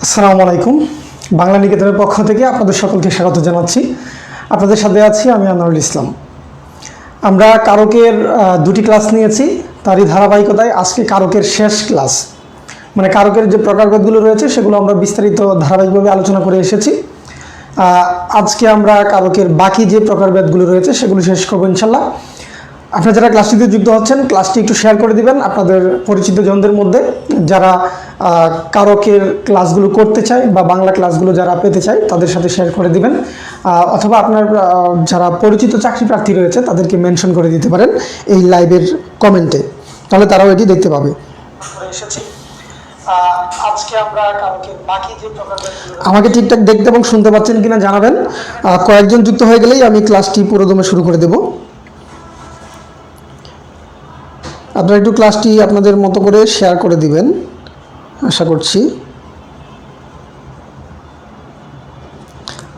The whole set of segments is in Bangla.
আসসালামু আলাইকুম। বাংলা নিকেতনের পক্ষ থেকে আপনাদের সকলকে স্বাগত জানাচ্ছি। আপনাদের সাথে আছি আমি আনোয়ারুল ইসলাম। আমরা কারকের দুটি ক্লাস নিয়েছি, তারই ধারাবাহিকতায় আজকে কারকের শেষ ক্লাস, মানে কারকের যে প্রকারভেদগুলো রয়েছে সেগুলো আমরা বিস্তারিত ধারাবাহিকভাবে আলোচনা করে এসেছি। আজকে আমরা কারকের বাকি যে প্রকারভেদগুলো রয়েছে সেগুলো শেষ করবো ইনশাল্লাহ। আপনারা যারা ক্লাসটিতে যুক্ত হচ্ছেন ক্লাসটি একটু শেয়ার করে দিবেন আপনাদের পরিচিত জনদের মধ্যে, যারা কারকের ক্লাসগুলো করতে চায় বা বাংলা ক্লাসগুলো যারা পেতে চায় তাদের সাথে শেয়ার করে দিবেন, অথবা আপনার যারা পরিচিত চাকরি প্রার্থী রয়েছে তাদেরকে মেনশন করে দিতে পারেন এই লাইভের কমেন্টে, তাহলে তারাও এটি দেখতে পাবে। আজকে আমরা কারকের বাকি যে আমাকে ঠিকঠাক দেখতে এবং শুনতে পাচ্ছেন কিনা জানাবেন। কয়েকজন যুক্ত হয়ে গেলেই আমি ক্লাসটি পুরোদমে শুরু করে দেব। আপনারা একটু ক্লাসটি আপনাদের মতো করে শেয়ার করে দিবেন আশা করছি,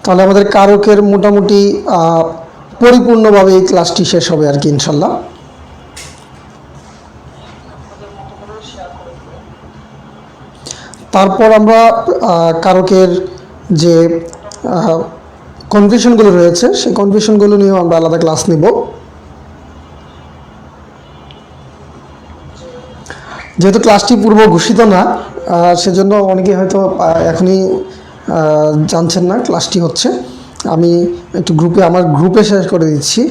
তাহলে আমাদের কারকের মোটামুটি পরিপূর্ণভাবে এই ক্লাসটি শেষ হবে আর কি ইনশাল্লাহ। তারপর আমরা কারকের যে কনফিউশনগুলো রয়েছে সেই কনফিউশনগুলো নিয়েও আমরা আলাদা ক্লাস নেব। যেহেতু ক্লাসটি পূর্ব ঘোষিত না, সেজন্য অনেকে হয়তো এখনই জানছেন না ক্লাসটি হচ্ছে। আমি একটু আমার গ্রুপে শেয়ার করে দিচ্ছি।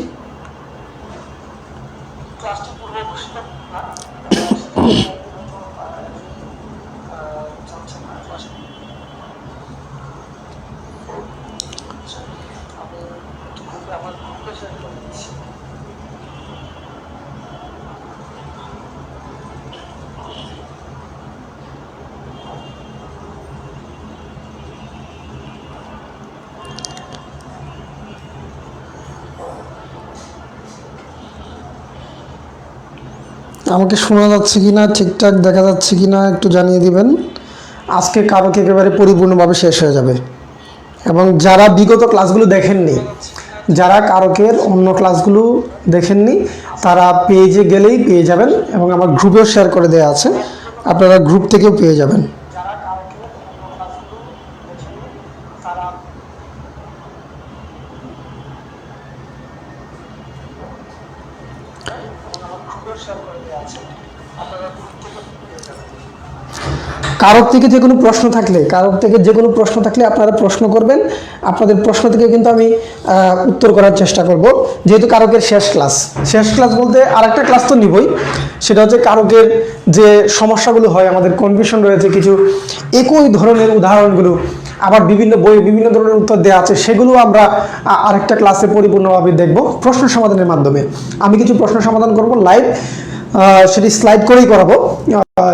আমাকে শোনা যাচ্ছে কি না, ঠিকঠাক দেখা যাচ্ছে কি না একটু জানিয়ে দিবেন। আজকে কারক একেবারে পরিপূর্ণভাবে শেষ হয়ে যাবে, এবং যারা বিগত ক্লাসগুলো দেখেননি, যারা কারকের অন্য ক্লাসগুলো দেখেননি তারা পেজে গেলেই পেয়ে যাবেন, এবং আমার গ্রুপেও শেয়ার করে দেওয়া আছে, আপনারা গ্রুপ থেকেও পেয়ে যাবেন। কারক থেকে যে কোনো প্রশ্ন থাকলে আপনারা প্রশ্ন করবেন। আপনাদের প্রশ্ন থেকে কিন্তু আমি উত্তর করার চেষ্টা করব। যেহেতু কারকের শেষ ক্লাস বলতে আরেকটা ক্লাস তো নিবই, সেটা হচ্ছে কারকের যে সমস্যাগুলো হয়, আমাদের কনফিউশন রয়েছে কিছু, একই ধরনের উদাহরণগুলো আবার বিভিন্ন বইয়ে বিভিন্ন ধরনের উত্তর দেওয়া আছে, সেগুলো আমরা আরেকটা ক্লাসে পরিপূর্ণভাবে দেখব প্রশ্ন সমাধানের মাধ্যমে। আমি কিছু প্রশ্ন সমাধান করব লাইভ, সেটি স্লাইড করেই করাবো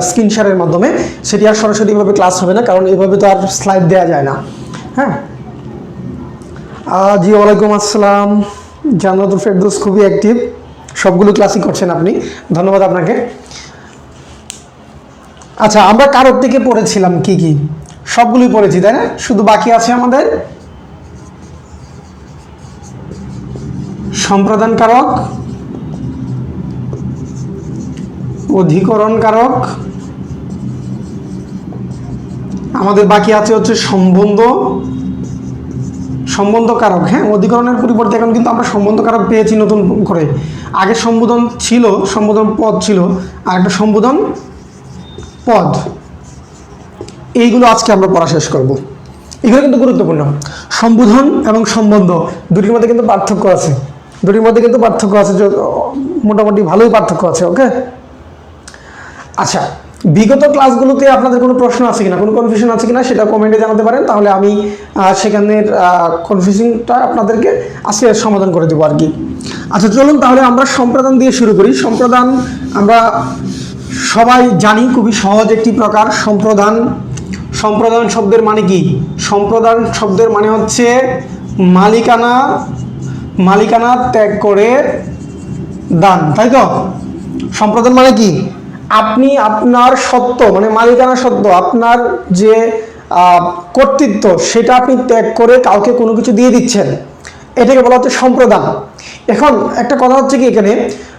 স্ক্রিন শেয়ারের মাধ্যমে। সেটি আর সরাসরিভাবে ক্লাস হবে না, কারণ এইভাবে তো আর স্লাইড দেওয়া যায় না। হ্যাঁ, জি ওয়ালাইকুম আসসালাম। জান্নাতুল ফেরদৌস খুবই অ্যাক্টিভ, সবগুলো ক্লাসই করছেন আপনি, ধন্যবাদ আপনাকে। আচ্ছা, আমরা কারক থেকে পড়েছিলাম কি কি? সবগুলোই পড়েছি তাই না? শুধু বাকি আছে আমাদের সম্প্রদান কারক, অধিকরণ কারক, আমাদের বাকি আছে হচ্ছে সম্বন্ধ কারক। হ্যাঁ, অধিকরণের পরিবর্তে এখন কিন্তু আমরা সম্বন্ধ কারক পেয়েছি নতুন করে। আগে সম্বোধন পদ ছিল, আর একটা সম্বোধন পদ। এইগুলো আজকে আমরা পড়া শেষ করব। এগুলো কিন্তু গুরুত্বপূর্ণ। সম্বোধন এবং সম্বন্ধ দুটির মধ্যে কিন্তু পার্থক্য আছে, মোটামুটি ভালোই পার্থক্য আছে। ওকে, আচ্ছা, বিগত ক্লাসগুলোতে আপনাদের কোনো প্রশ্ন আছে কিনা, কোনো কনফিউশন আছে কিনা সেটা কমেন্টে জানাতে পারেন, তাহলে আমি সেখানের কনফিউশনটা আপনাদেরকে আজকে সমাধান করে দেবো আর কি। আচ্ছা, চলুন তাহলে আমরা সম্প্রদান দিয়ে শুরু করি। সম্প্রদান আমরা সবাই জানি, খুবই সহজ একটি প্রকার সম্প্রদান। সম্প্রদান শব্দের মানে কি? সম্প্রদান শব্দের মানে হচ্ছে মালিকানা ত্যাগ করে দান, তাই তো? সম্প্রদান মানে কি? আপনি আপনার সত্ত্ব, মানে মালিকানা সত্ত্ব, আপনার যে কর্তৃত্ব, সেটা আপনি ত্যাগ করে কাউকে কোনো কিছু দিয়ে দিচ্ছেন, এটাকে বলা হচ্ছে সম্প্রদান। এখন একটা কথা হচ্ছে কি এখানে,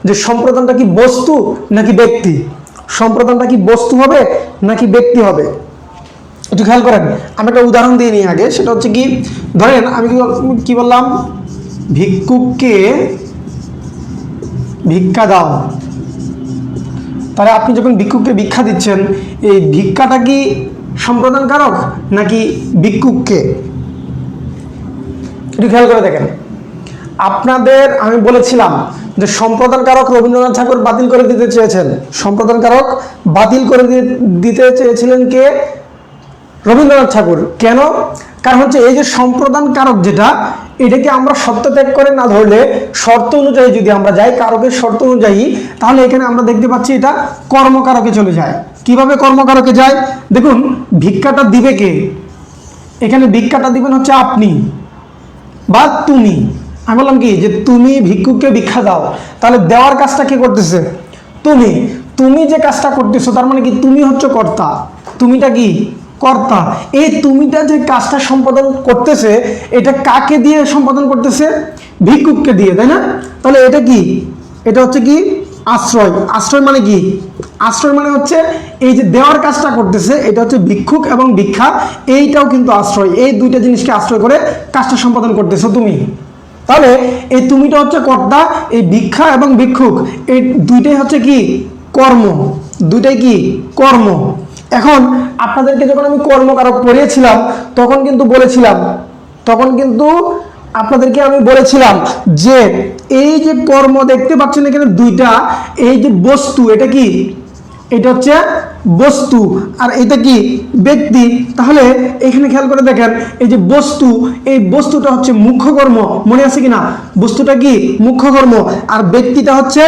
যে সম্প্রদানটা কি বস্তু নাকি ব্যক্তি? সম্প্রদানটা কি বস্তু হবে নাকি ব্যক্তি হবে? একটু খেয়াল করেন, আমি একটা উদাহরণ দিয়ে নিই আগে। সেটা হচ্ছে কি, ধরেন আমি কি বললাম, ভিক্ষুককে ভিক্ষা দাও। তাহলে আপনি যখন ভিক্ষুককে ভিক্ষা দিচ্ছেন, এই ভিক্ষাটা কি সম্প্রদান কারক নাকি ভিক্ষুককে? একটু খেয়াল করে দেখেন। আপনাদের আমি বলেছিলাম যে সম্প্রদান কারক রবীন্দ্রনাথ ঠাকুর বাতিল করে দিতে চেয়েছেন। সম্প্রদান কারক বাতিল করে দিতে চেয়েছিলেন কে? রবীন্দ্রনাথ ঠাকুর। কেন? কারণ হচ্ছে এই যে সম্প্রদান কারক যেটা, এটাকে আমরা শর্ত ত্যাগ করে না ধরলে, শর্ত অনুযায়ী যদি আমরা যাই, কারকের শর্ত অনুযায়ী, তাহলে এখানে আমরা দেখতে পাচ্ছি এটা কর্মকারকে চলে যায়। কিভাবে কর্মকারকে যায়? দেখুন, ভিক্ষাটা দিবে কে? এখানে ভিক্ষাটা দিবেন হচ্ছে আপনি বা তুমি। আমি বললাম কি যে তুমি ভিক্ষুককে ভিক্ষা দাও, তাহলে দেওয়ার কাজটা কে করতেছে? তুমি। তুমি যে কাজটা করতেছো তার মানে কি তুমি হচ্ছে কর্তা। তুমিটা কি? কর্তা। এই তুমিটা যে কাজটা সম্পাদন করতেছে, এটা কাকে দিয়ে সম্পাদন করতেছে? ভিক্ষুককে দিয়ে, তাই না? তাহলে এটা কি? এটা হচ্ছে কি? আশ্রয়। আশ্রয় মানে কি? আশ্রয় মানে হচ্ছে এই যে দেওয়ার কাজটা করতেছে, এটা হচ্ছে ভিক্ষুক এবং ভিক্ষা, এইটাও কিন্তু আশ্রয়। এই দুইটা জিনিসকে আশ্রয় করে কাজটা সম্পাদন করতেছো তুমি। তাহলে এই তুমিটা হচ্ছে কর্তা, এই ভিক্ষা এবং ভিক্ষুক এই দুইটাই হচ্ছে কি? কর্ম। দুইটাই কি? কর্ম। এখন আপনাদেরকে যখন আমি কর্মকারক পড়িয়েছিলাম, তখন কিন্তু আপনাদেরকে আমি বলেছিলাম যে এই যে কর্ম দেখতে পাচ্ছেন এখানে দুইটা, এই যে বস্তু, এটা কি? এটা হচ্ছে বস্তু, আর এটা কি? ব্যক্তি। তাহলে এখানে খেয়াল করে দেখেন, এই যে বস্তু, এই বস্তুটা হচ্ছে মুখ্য কর্ম, মনে আছে কিনা? বস্তুটা কি? মুখ্য কর্ম, আর ব্যক্তিটা হচ্ছে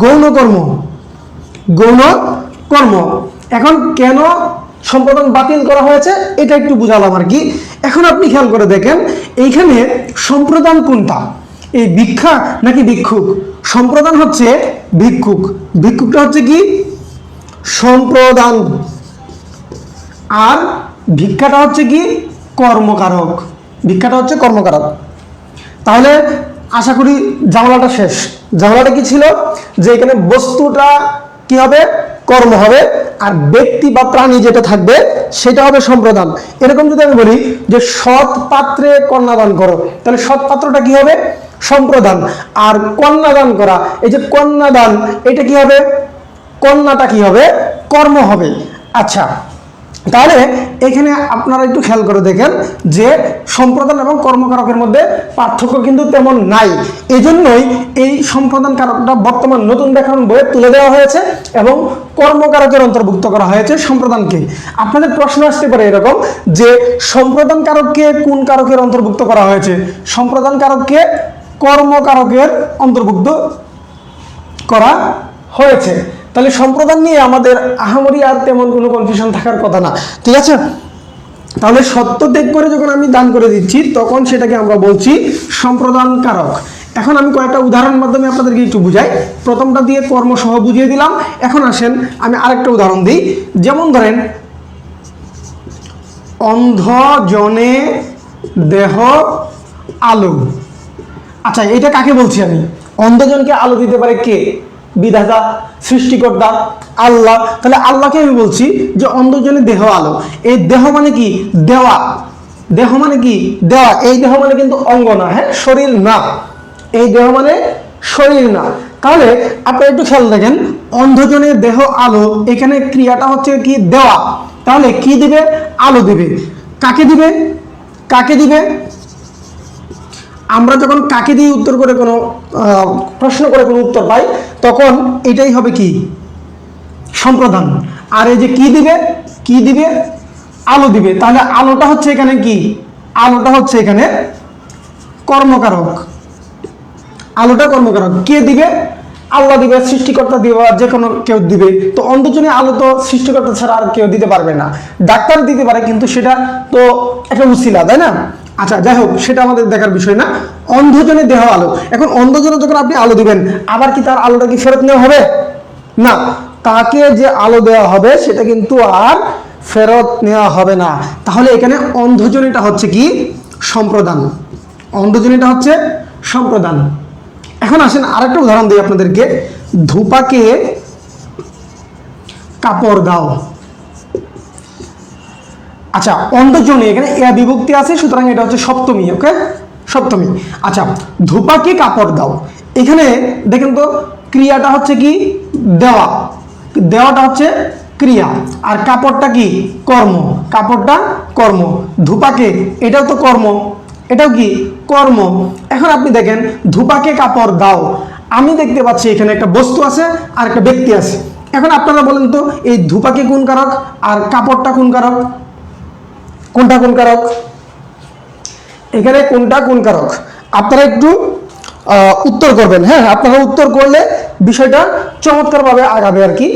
গৌণ কর্ম। গৌণ কর্ম। এখন কেন সম্পাদন বাতিল করা হয়েছে এটা একটু বুঝালাম আর কি। এখন আপনি খেয়াল করে দেখেন, এইখানে সম্প্রদান কোনটা? এই ভিক্ষা নাকি ভিক্ষুক? সম্প্রদান হচ্ছে ভিক্ষুক, ভিক্ষুকটা হচ্ছে কি? সম্প্রদান, আর ভিক্ষাটা হচ্ছে কি? কর্মকারক। ভিক্ষাটা হচ্ছে কর্মকারক। তাহলে আশা করি ঝামেলাটা শেষ। ঝামেলাটা কি ছিল? যে এখানে বস্তুটা কি হবে? কর্ম হবে, আর ব্যক্তি বা প্রাণী যেটা থাকবে সেটা হবে সম্প্রদান। এরকম যদি আমি বলি যে সৎ পাত্রে কন্যাদান করো, তাহলে সৎ পাত্রটা কি হবে? সম্প্রদান। আর কন্যাদান করা, এই যে কন্যাদান, এটা কি হবে? কন্যাটা কি হবে? কর্ম হবে। আচ্ছা, তাহলে এখানে আপনারা একটু খেয়াল করে দেখেন যে সম্প্রদান এবং কর্মকারকের মধ্যে পার্থক্য কিন্তু তেমন নাই। এজন্যই এই সম্প্রদান কারকটা বর্তমান নতুন ব্যাকরণ বইয়ে তুলে দেওয়া হয়েছে এবং কর্মকারকের অন্তর্ভুক্ত করা হয়েছে সম্প্রদানকে। আপনাদের প্রশ্ন আসতে পারে এরকম যে সম্প্রদান কারককে কোন কারকের অন্তর্ভুক্ত করা হয়েছে? সম্প্রদান কারককে কর্মকারকের অন্তর্ভুক্ত করা হয়েছে। তাহলে সম্প্রদান নিয়ে আমাদের আহামরি আর তেমন কোনো কনফিউশন থাকার কথা না, ঠিক আছে? তাহলে সত্য ত্যাগ করে যখন আমি দান করে দিচ্ছি, তখন সেটাকে আমরা বলছি সম্প্রদান কারক। এখন আমি কয়েকটা উদাহরণের মাধ্যমে আপনাদেরকে একটু বুঝাই। প্রথমটা দিয়ে কর্মসহ বুঝিয়ে দিলাম। এখন আসেন আমি আরেকটা উদাহরণ দিই। যেমন ধরেন, অন্ধ জনে দেহ আলো। আচ্ছা, এটা কাকে বলছি আমি? অন্ধজনকে আলো দিতে পারে কে? বিধাতা, সৃষ্টিকর্তা, আল্লাহ। তাহলে আল্লাহকে আমি বলছি যে অন্ধজনের দেহ আলো। এই দেহ মানে কি? দেওয়া। দেহ মানে কি? দেওয়া। এই দেহ মানে কিন্তু অঙ্গ না, হ্যাঁ, শরীর না। এই দেহ মানে শরীর না। তাহলে আপনারা একটু খেয়াল দেখেন, অন্ধজনের দেহ আলো, এখানে ক্রিয়াটা হচ্ছে কি? দেওয়া। তাহলে কি দিবে? আলো দিবে। কাকে দিবে? কাকে দিবে? আমরা যখন কাকে দিয়ে উত্তর করে কোনো প্রশ্ন করে কোনো উত্তর পাই, তখন এটাই হবে কি? সম্প্রদান। আর এই যে কি দিবে? কি দিবে? আলো দিবে। তাহলে আলোটা হচ্ছে এখানে কি? আলোটা হচ্ছে এখানে কর্মকারক। আলোটা কর্মকারক। কে দিবে? আল্লাহ দিবে, সৃষ্টিকর্তা দিবে, যে কোনো কেউ দিবে। তো অন্ধজনে আলো তো সৃষ্টিকর্তা ছাড়া আর কেউ দিতে পারবে না। ডাক্তার দিতে পারে, কিন্তু সেটা তো একটা উসিলা, তাই না? আচ্ছা, যাই হোক, সেটা আমাদের দেখার বিষয় না। অন্ধজনে দেহ আলো। এখন অন্ধজনে যখন আপনি আলো দিবেন, আবার কি তার আলোটা কি ফেরত নেওয়া হবে? না। তাকে যে আলো দেওয়া হবে সেটা কিন্তু আর ফেরত নেওয়া হবে না। তাহলে এখানে অন্ধজনীটা হচ্ছে কি? সম্প্রদান। অন্ধজনীটা হচ্ছে সম্প্রদান। এখন আসেন আরেকটা উদাহরণ দিই আপনাদেরকে। ধূপাকে কাপড় দাও। আচ্ছা, অন্তর্জনী এখানে এ বিভক্তি আছে, সুতরাং এটা হচ্ছে সপ্তমী। ওকে, সপ্তমী। আচ্ছা, ধূপাকে কাপড় দাও, এখানে দেখেন তো ক্রিয়াটা হচ্ছে কি দেওয়া, দেওয়াটা হচ্ছে ক্রিয়া, আর কাপড়টা কি কর্ম, কাপড়টা কর্ম। ধূপাকে এটাও তো কর্ম, এটাও কি কর্ম। এখন আপনি দেখেন ধূপাকে কাপড় দাও, আমি দেখতে পাচ্ছি এখানে একটা বস্তু আছে আর একটা ব্যক্তি আছে। এখন আপনারা বলেন তো এই ধূপাকে কোন কারক আর কাপড়টা কোন কারক, কোনটা কোন কারক, এখানে কোনটা কোন কারক? আপনারা একটু উত্তর করবেন। হ্যাঁ, আপনারা উত্তর করলে বিষয়টা চমৎকারভাবে আগাবে আর কি,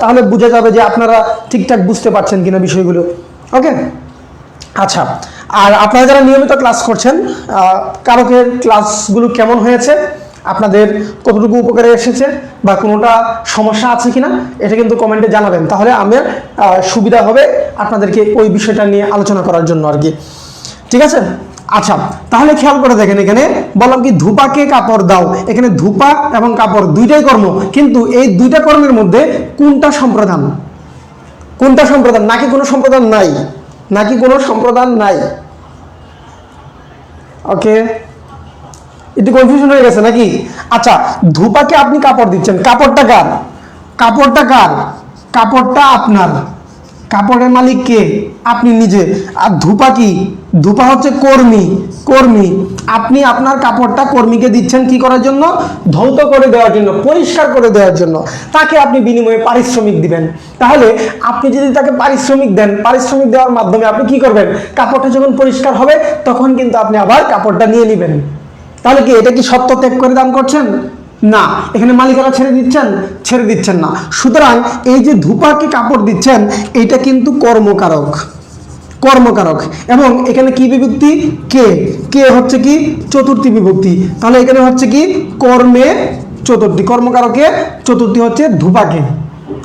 তাহলে বোঝা যাবে যে আপনারা ঠিকঠাক বুঝতে পারছেন কিনা বিষয়গুলো। ওকে, আচ্ছা, আর আপনারা যারা নিয়মিত ক্লাস করছেন, কারকের ক্লাসগুলো কেমন হয়েছে, আপনাদের কতটুকু উপকারে এসেছে বা কোনোটা সমস্যা আছে কিনা, এটা কিন্তু কমেন্টে জানাবেন, তাহলে আমার সুবিধা হবে আপনাদেরকে ওই বিষয়টা নিয়ে আলোচনা করার জন্য আর কি। ঠিক আছে, আচ্ছা, তাহলে খেয়াল করে দেখেন, এখানে বললাম কি ধূপাকে কাপড় দাও, এখানে ধূপা এবং কাপড় দুইটাই কর্ম, কিন্তু এই দুইটা কর্মের মধ্যে কোনটা সম্প্রদান, কোনটা সম্প্রদান, নাকি কোনো সম্প্রদান নাই, নাকি কোনো সম্প্রদান নাই? ওকে, একটু কনফিউশন হয়ে গেছে নাকি? আচ্ছা, ধূপাকে আপনি কাপড় দিচ্ছেন, কাপড়টা কার, কাপড়টা কার, কাপড়টা আপনার, কাপড়ের মালিক কে, আপনি নিজে। আর ধূপা কি, ধূপা হচ্ছে কর্মী, কর্মী। আপনি আপনার কাপড়টা কর্মীকে দিচ্ছেন কি করার জন্য, ধৌত করে দেওয়ার জন্য, পরিষ্কার করে দেওয়ার জন্য, তাকে আপনি বিনিময়ে পারিশ্রমিক দিবেন। তাহলে আপনি যদি তাকে পারিশ্রমিক দেন, পারিশ্রমিক দেওয়ার মাধ্যমে আপনি কি করবেন, কাপড়টা যখন পরিষ্কার হবে তখন কিন্তু আপনি আবার কাপড়টা নিয়ে নেবেন। তাহলে কি এটা কি সত্য ত্যাগ করে দান করছেন? না, এখানে মালিকানা ছেড়ে দিচ্ছেন, ছেড়ে দিচ্ছেন না। সুতরাং এই যে ধূপাকে কাপড় দিচ্ছেন, এটা কিন্তু কর্মকারক, কর্মকারক। এবং এখানে কি বিভক্তি, কে, কে হচ্ছে কি চতুর্থী বিভক্তি, তাহলে এখানে হচ্ছে কি কর্মে চতুর্থী, কর্মকারকে চতুর্থী হচ্ছে ধূপাকে,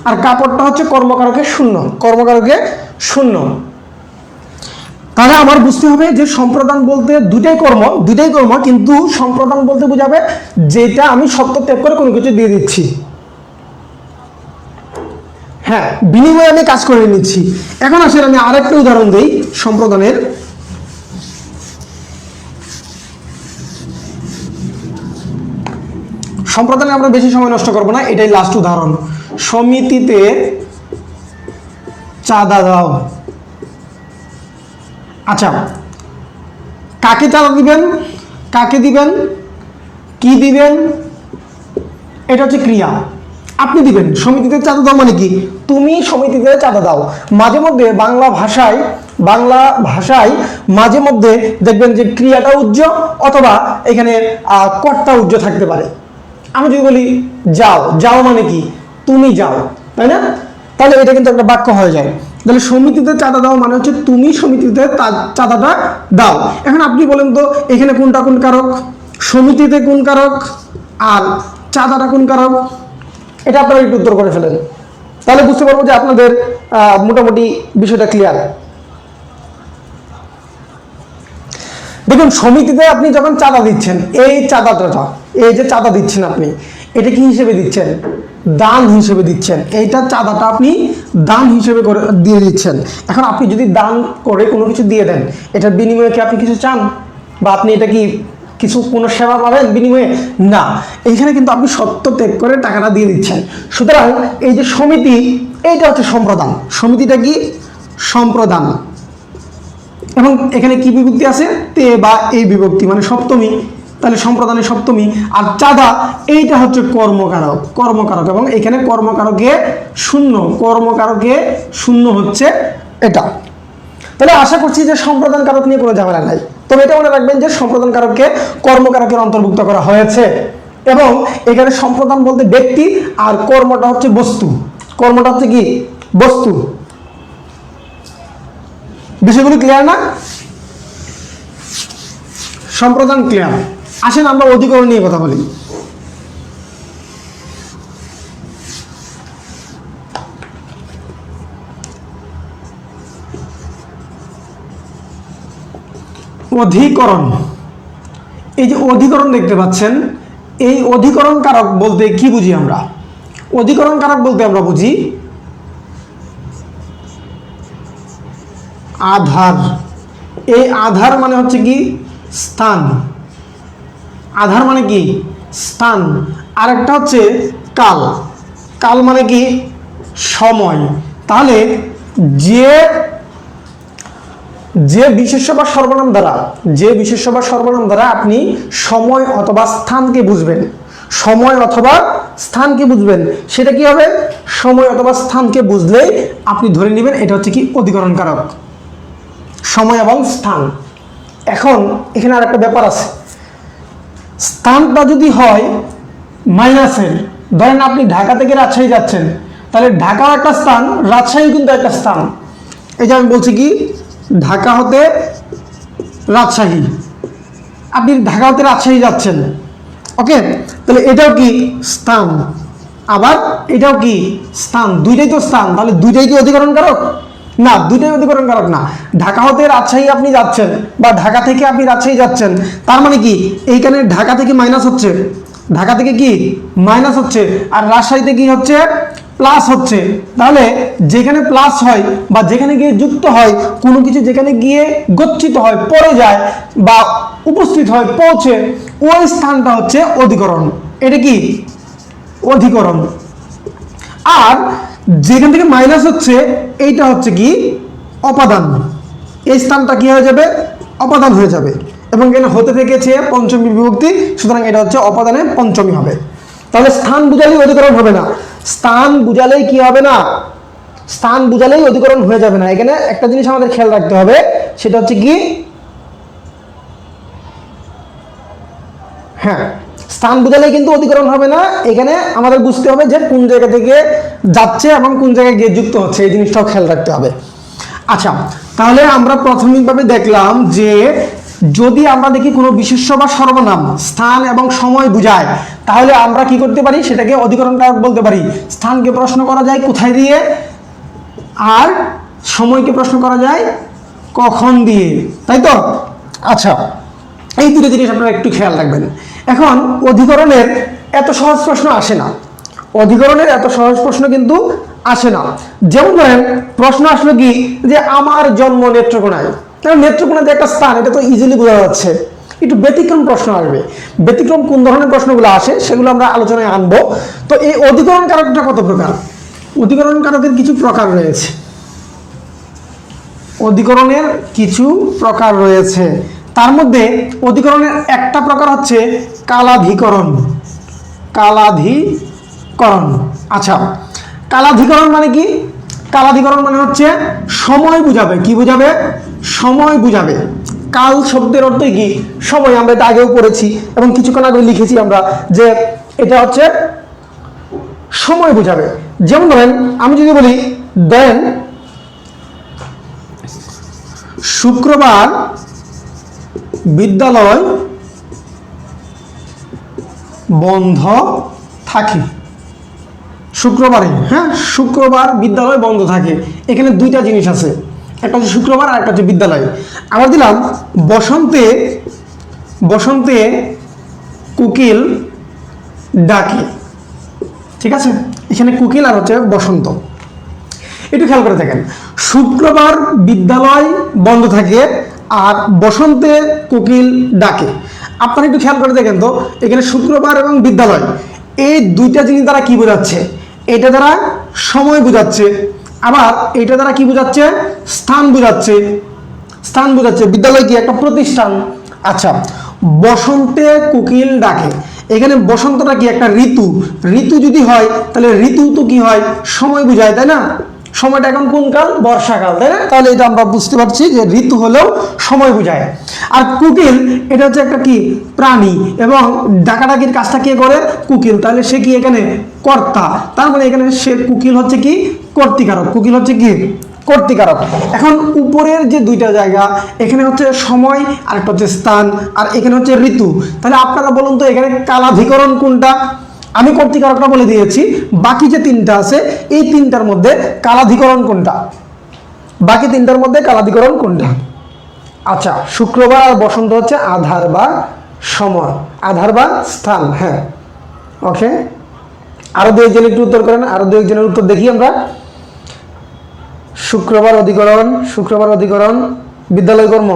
আর কাপড়টা হচ্ছে কর্মকারকে শূন্য, কর্মকারকে শূন্য। তাহলে আমার বুঝতে হবে যে সম্প্রদান বলতে দুটাই কর্ম, দুটাই কর্ম, কিন্তু সম্প্রদান বলতে বোঝাবে যেটা আমি সত্য ত্যাগ করে কোনো কিছু দিয়ে দিচ্ছি। হ্যাঁ, বিনিময়ে আমি কাজ করে নিচ্ছি। এখন আসলে আমি আরেকটা উদাহরণ দিই সম্প্রদানের। সম্প্রদানে আমরা বেশি সময় নষ্ট করব না, এটাই লাস্ট উদাহরণ। সমিতিতে চাঁদা দাও। আচ্ছা, কাকে চাঁদা দিবেন, কাকে দিবেন, কি দিবেন, এটা হচ্ছে ক্রিয়া। আপনি দিবেন, সমিতিতে চাঁদা দাও মানে কি, তুমি সমিতিতে চাঁদা দাও। মাঝে মধ্যে বাংলা ভাষায়, বাংলা ভাষায় মাঝে মধ্যে দেখবেন যে ক্রিয়াটা উজ্জ অথবা এখানে কর্তা উজ্জ থাকতে পারে। আমি যদি বলি যাও, যাও মানে কি তুমি যাও, তাই না? তাহলে এটা কিন্তু একটা বাক্য হয়ে যায়। তাহলে সমিতিতে চাঁদা দাও মানে হচ্ছে তুমি সমিতিতে চাঁদাটা দাও। এখন আপনি বলেন তো এখানে কোনটা কোন কারক, সমিতিতে কোন কারক আর চাঁদাটা কোন কারক, এটা আপনারা একটু উত্তর করে ফেলেন, তাহলে বুঝতে পারবো যে আপনাদের মোটামুটি বিষয়টা ক্লিয়ার। দেখুন, সমিতিতে আপনি যখন চাঁদা দিচ্ছেন, এই চাঁদাটা, এই যে চাঁদা দিচ্ছেন আপনি, এটা কি হিসেবে দিচ্ছেন, দান হিসেবে দিচ্ছেন। এইটা চাঁদাটা আপনি দান হিসেবে করে দিয়ে দিচ্ছেন। এখন আপনি যদি দান করে কোনো কিছু দিয়ে দেন, এটার বিনিময়ে কি আপনি কিছু চান, বা আপনি এটা কি কিছু কোনো সেবা পাবেন বিনিময়ে? না, এইখানে কিন্তু আপনি সত্য ত্যাগ করে টাকাটা দিয়ে দিচ্ছেন। সুতরাং এই যে সমিতি, এইটা হচ্ছে সম্প্রদান। সমিতিটা কি সম্প্রদান, এবং এখানে কি বিভক্তি আছে, তে বা এই বিভক্তি মানে সপ্তমী, তাহলে সম্প্রদানের সপ্তমী। আর চাঁদা এইটা হচ্ছে কর্মকারক, কর্মকারক, এবং এখানে কর্মকারকে শূন্য, কর্মকারকে শূন্য হচ্ছে এটা। তাহলে আশা করছি যে সম্প্রদান কারক নিয়ে কোনো ঝামেলা নাই। তবে এটা মনে রাখবেন যে সম্প্রদান কারককে কর্মকারকের অন্তর্ভুক্ত করা হয়েছে, এবং এখানে সম্প্রদান বলতে ব্যক্তি আর কর্মটা হচ্ছে বস্তু, কর্মটা হচ্ছে কি বস্তু। বিষয়গুলো ক্লিয়ার না? সম্প্রদান ক্লিয়ার। আসেন আমরা অধিকরণ নিয়ে কথা বলি। অধিকরণ, এই যে অধিকরণ দেখতে পাচ্ছেন, এই অধিকরণ কারক বলতে কি বুঝি আমরা? অধিকরণ কারক বলতে আমরা বুঝি আধার। এই আধার মানে হচ্ছে কি স্থান, আধার মানে কি স্থান। আরেকটা হচ্ছে কাল, কাল মানে কি সময়। তাহলে যে যে বিশেষ্য বা সর্বনাম দ্বারা, যে বিশেষ্য বা সর্বনাম দ্বারা আপনি সময় অথবা স্থানকে বুঝবেন, সময় অথবা স্থানকে বুঝবেন, সেটা কি হবে? সময় অথবা স্থানকে বুঝলেই আপনি ধরে নেবেন এটা হচ্ছে কি অধিকরণ কারক, সময় এবং স্থান। এখন এখানে আরেকটা ব্যাপার আছে, স্থানটা যদি হয় মাইনাসের, ধরেন আপনি ঢাকা থেকে রাজশাহী যাচ্ছেন, তাহলে ঢাকাও একটা স্থান, রাজশাহী কিন্তু একটা স্থান। এই যে আমি বলছি কি ঢাকা হতে রাজশাহী, আপনি ঢাকা হতে রাজশাহী যাচ্ছেন, ওকে, তাহলে এটাও কি স্থান, আবার এটাও কি স্থান, দুইটাই তো স্থান। তাহলে দুইটাই কি অধিকরণ কারক? না, দুইটাই অধিকরণ কারক না। ঢাকা হতে রাজশাহী আপনি যাচ্ছেন বা ঢাকা থেকে আপনি রাজশাহী যাচ্ছেন, তার মানে কি এইখানে ঢাকা থেকে মাইনাস হচ্ছে, ঢাকা থেকে কি মাইনাস হচ্ছে, আর রাজশাহীতে কি হচ্ছে প্লাস হচ্ছে। তাহলে যেখানে প্লাস হয় বা যেখানে গিয়ে যুক্ত হয়, কোনো কিছু যেখানে গিয়ে গচ্ছিত হয়, পড়ে যায় বা উপস্থিত হয়, পৌঁছে, ওই স্থানটা হচ্ছে অধিকরণ। এটা কি অধিকরণ। আর যেখান থেকে মাইনাস হচ্ছে এইটা হচ্ছে কি অপাদান। এই স্থানটা কি হয়ে যাবে? অপাদান হয়ে যাবে। এবং এখানে হতে থেকেছে পঞ্চমী বিভক্তি, সুতরাং এটা হচ্ছে অপাদানে পঞ্চমী হবে। তাহলে স্থান বুঝালেই অধিকরণ হবে না, স্থান বুঝালেই কি হবে না, স্থান বুঝালেই অধিকরণ হয়ে যাবে না। এখানে একটা জিনিস আমাদের খেয়াল রাখতে হবে, সেটা হচ্ছে কি হ্যাঁ, স্থান বুঝালেই কিন্তু অধিকরণ হবে না। এখানে আমাদের বুঝতে হবে যে কোন জায়গা থেকে যাচ্ছে এবং কোন জায়গায় গিয়ে যুক্ত হচ্ছে, এই জিনিসটাও খেয়াল রাখতে হবে। আচ্ছা, তাহলে আমরা প্রাথমিকভাবে দেখলাম যে যদি আমরা দেখি কোনো বিশেষ্য বা সর্বনাম স্থান এবং সময় বুঝায়, তাহলে আমরা কি করতে পারি? সেটাকে অধিকরণ কারক বলতে পারি। স্থানকে প্রশ্ন করা যায় কোথায় দিয়ে, আর সময়কে প্রশ্ন করা যায় কখন দিয়ে, তাই তো? আচ্ছা, এই দুটো জিনিস আপনারা একটু খেয়াল রাখবেন। এখন অধিকরণের এত সহজ প্রশ্ন আসে না, অধিকরণের এত সহজ প্রশ্ন কিন্তু আসে না। যেমন ধরেন প্রশ্ন আসলো কি যে আমার জন্ম নেত্রকোনায়, কারণ নেত্রকোনাতে একটা স্থান, এটা তো ইজিলি বোঝা যাচ্ছে। একটু ব্যতিক্রম প্রশ্ন আসবে, ব্যতিক্রম কোন ধরনের প্রশ্নগুলো আসে সেগুলো আমরা আলোচনায় আনবো। তো এই অধিকরণ কারকটা কত প্রকার? অধিকরণ কারকের কিছু প্রকার রয়েছে, অধিকরণের কিছু প্রকার রয়েছে। তার মধ্যে অধিকরণের একটা প্রকার হচ্ছে কালাধিকরণ, কালাধিকরণ। আচ্ছা, কালাধিকরণ মানে কি? কালাধিকরণ মানে হচ্ছে সময় বুঝাবে। কি বুঝাবে? সময় বুঝাবে। কাল শব্দের অর্থ কি? সময়। আমরা এটা আগেও পড়েছি এবং কিছুক্ষণ আগে লিখেছি আমরা যে এটা হচ্ছে সময় বুঝাবে। যেমন ধরেন আমি যদি বলি দেন শুক্রবার বিদ্যালয় বন্ধ থাকে। শুক্রবারে, হ্যাঁ, শুক্রবার বিদ্যালয় বন্ধ থাকে। এখানে দুইটা জিনিস আছে, একটা হচ্ছে শুক্রবার আর একটা হচ্ছে বিদ্যালয়। আবার দিলাম বসন্তে, বসন্তে কোকিল ডাকে। ঠিক আছে, এখানে কোকিল আর হচ্ছে বসন্ত। একটু খেয়াল করে দেখেন, শুক্রবার বিদ্যালয় বন্ধ থাকে আর বসন্তে কোকিল ডাকে। আপনারা একটু খেয়াল করে দেখেন তো, এখানে শুক্রবার এবং বিদ্যালয় এই দুইটা জিনিস দ্বারা কি বোঝাচ্ছে? এটা দ্বারা সময় বোঝাচ্ছে, আবার এটা দ্বারা কি বোঝাচ্ছে? স্থান বোঝাচ্ছে, স্থান বোঝাচ্ছে। বিদ্যালয় কি? একটা প্রতিষ্ঠান। আচ্ছা, বসন্তে কোকিল ডাকে, এখানে বসন্তটা কি? একটা ঋতু। ঋতু যদি হয় তাহলে ঋতু তো কি হয়? সময় বোঝায়, তাই না? সময়টা এখন কোন কাল? বর্ষাকাল, তাই না? তাহলে এটা আমরা বুঝতে পারছি যে ঋতু হলেও সময় বোঝায়। আর কোকিল এটা হচ্ছে একটা কি? প্রাণী, এবং ডাকাডাকির কাজটা কে করে? কোকিল। তাহলে সে কি এখানে? কর্তা। তার মানে এখানে সে কোকিল হচ্ছে কি? কর্তৃকারক। কোকিল হচ্ছে কি? কর্তৃকারক। এখন উপরের যে দুইটা জায়গা, এখানে হচ্ছে সময় আর একটা হচ্ছে স্থান, আর এখানে হচ্ছে ঋতু। তাহলে আপনারা বলুন তো এখানে কালাধিকরণ কোনটা? আমি কর্তৃকারকটা বলে দিয়েছি, বাকি যে তিনটা আছে এই তিনটার মধ্যে কালাধিকরণ কোনটা? বাকি তিনটার মধ্যে কালাধিকরণ কোনটা? আচ্ছা, শুক্রবার আর বসন্ত হচ্ছে আধার বা সময়, আধার বা স্থান। হ্যাঁ, ওকে। আরো দু একজন একটু উত্তর করেন, আরো দু একজনের উত্তর দেখি আমরা। শুক্রবার অধিকরণ, শুক্রবার অধিকরণ, বিদ্যালয় কর্ম।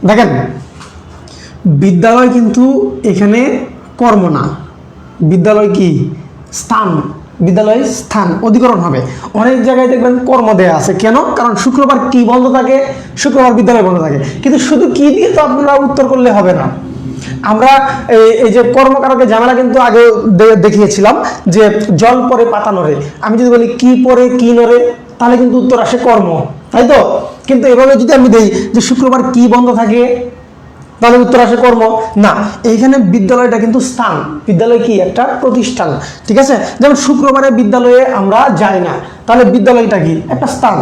দেখেন বিদ্যালয় কিন্তু এখানে কর্ম না, বিদ্যালয় কি স্থান, বিদ্যালয় স্থান, অধিকরণ হবে। অনেক জায়গায় দেখবেন কর্ম দেয়া আছে, কেন? কারণ শুক্রবার কি বন্ধ থাকে, শুক্রবার বিদ্যালয় বন্ধ থাকে। কিন্তু শুধু কি দিয়ে তো আপনারা উত্তর করলে হবে না। আমরা এই যে কর্মকারকের ঝামেলা কিন্তু আগে দেখিয়েছিলাম যে জল পরে পাতা নড়ে। আমি যদি বলি কি পরে কি নড়ে, তাহলে কিন্তু উত্তর আসে কর্ম, তাই তো? কিন্তু এভাবে যদি আমি দেই যে শুক্রবার কি বন্ধ থাকে, তাহলে উত্তর আসে কর্ম। না, এইখানে বিদ্যালয়টা কিন্তু স্থান, বিদ্যালয় কি একটা প্রতিষ্ঠান, ঠিক আছে? যেমন শুক্রবারে বিদ্যালয়ে আমরা যাই না, তাহলে বিদ্যালয়টা কি একটা স্থান।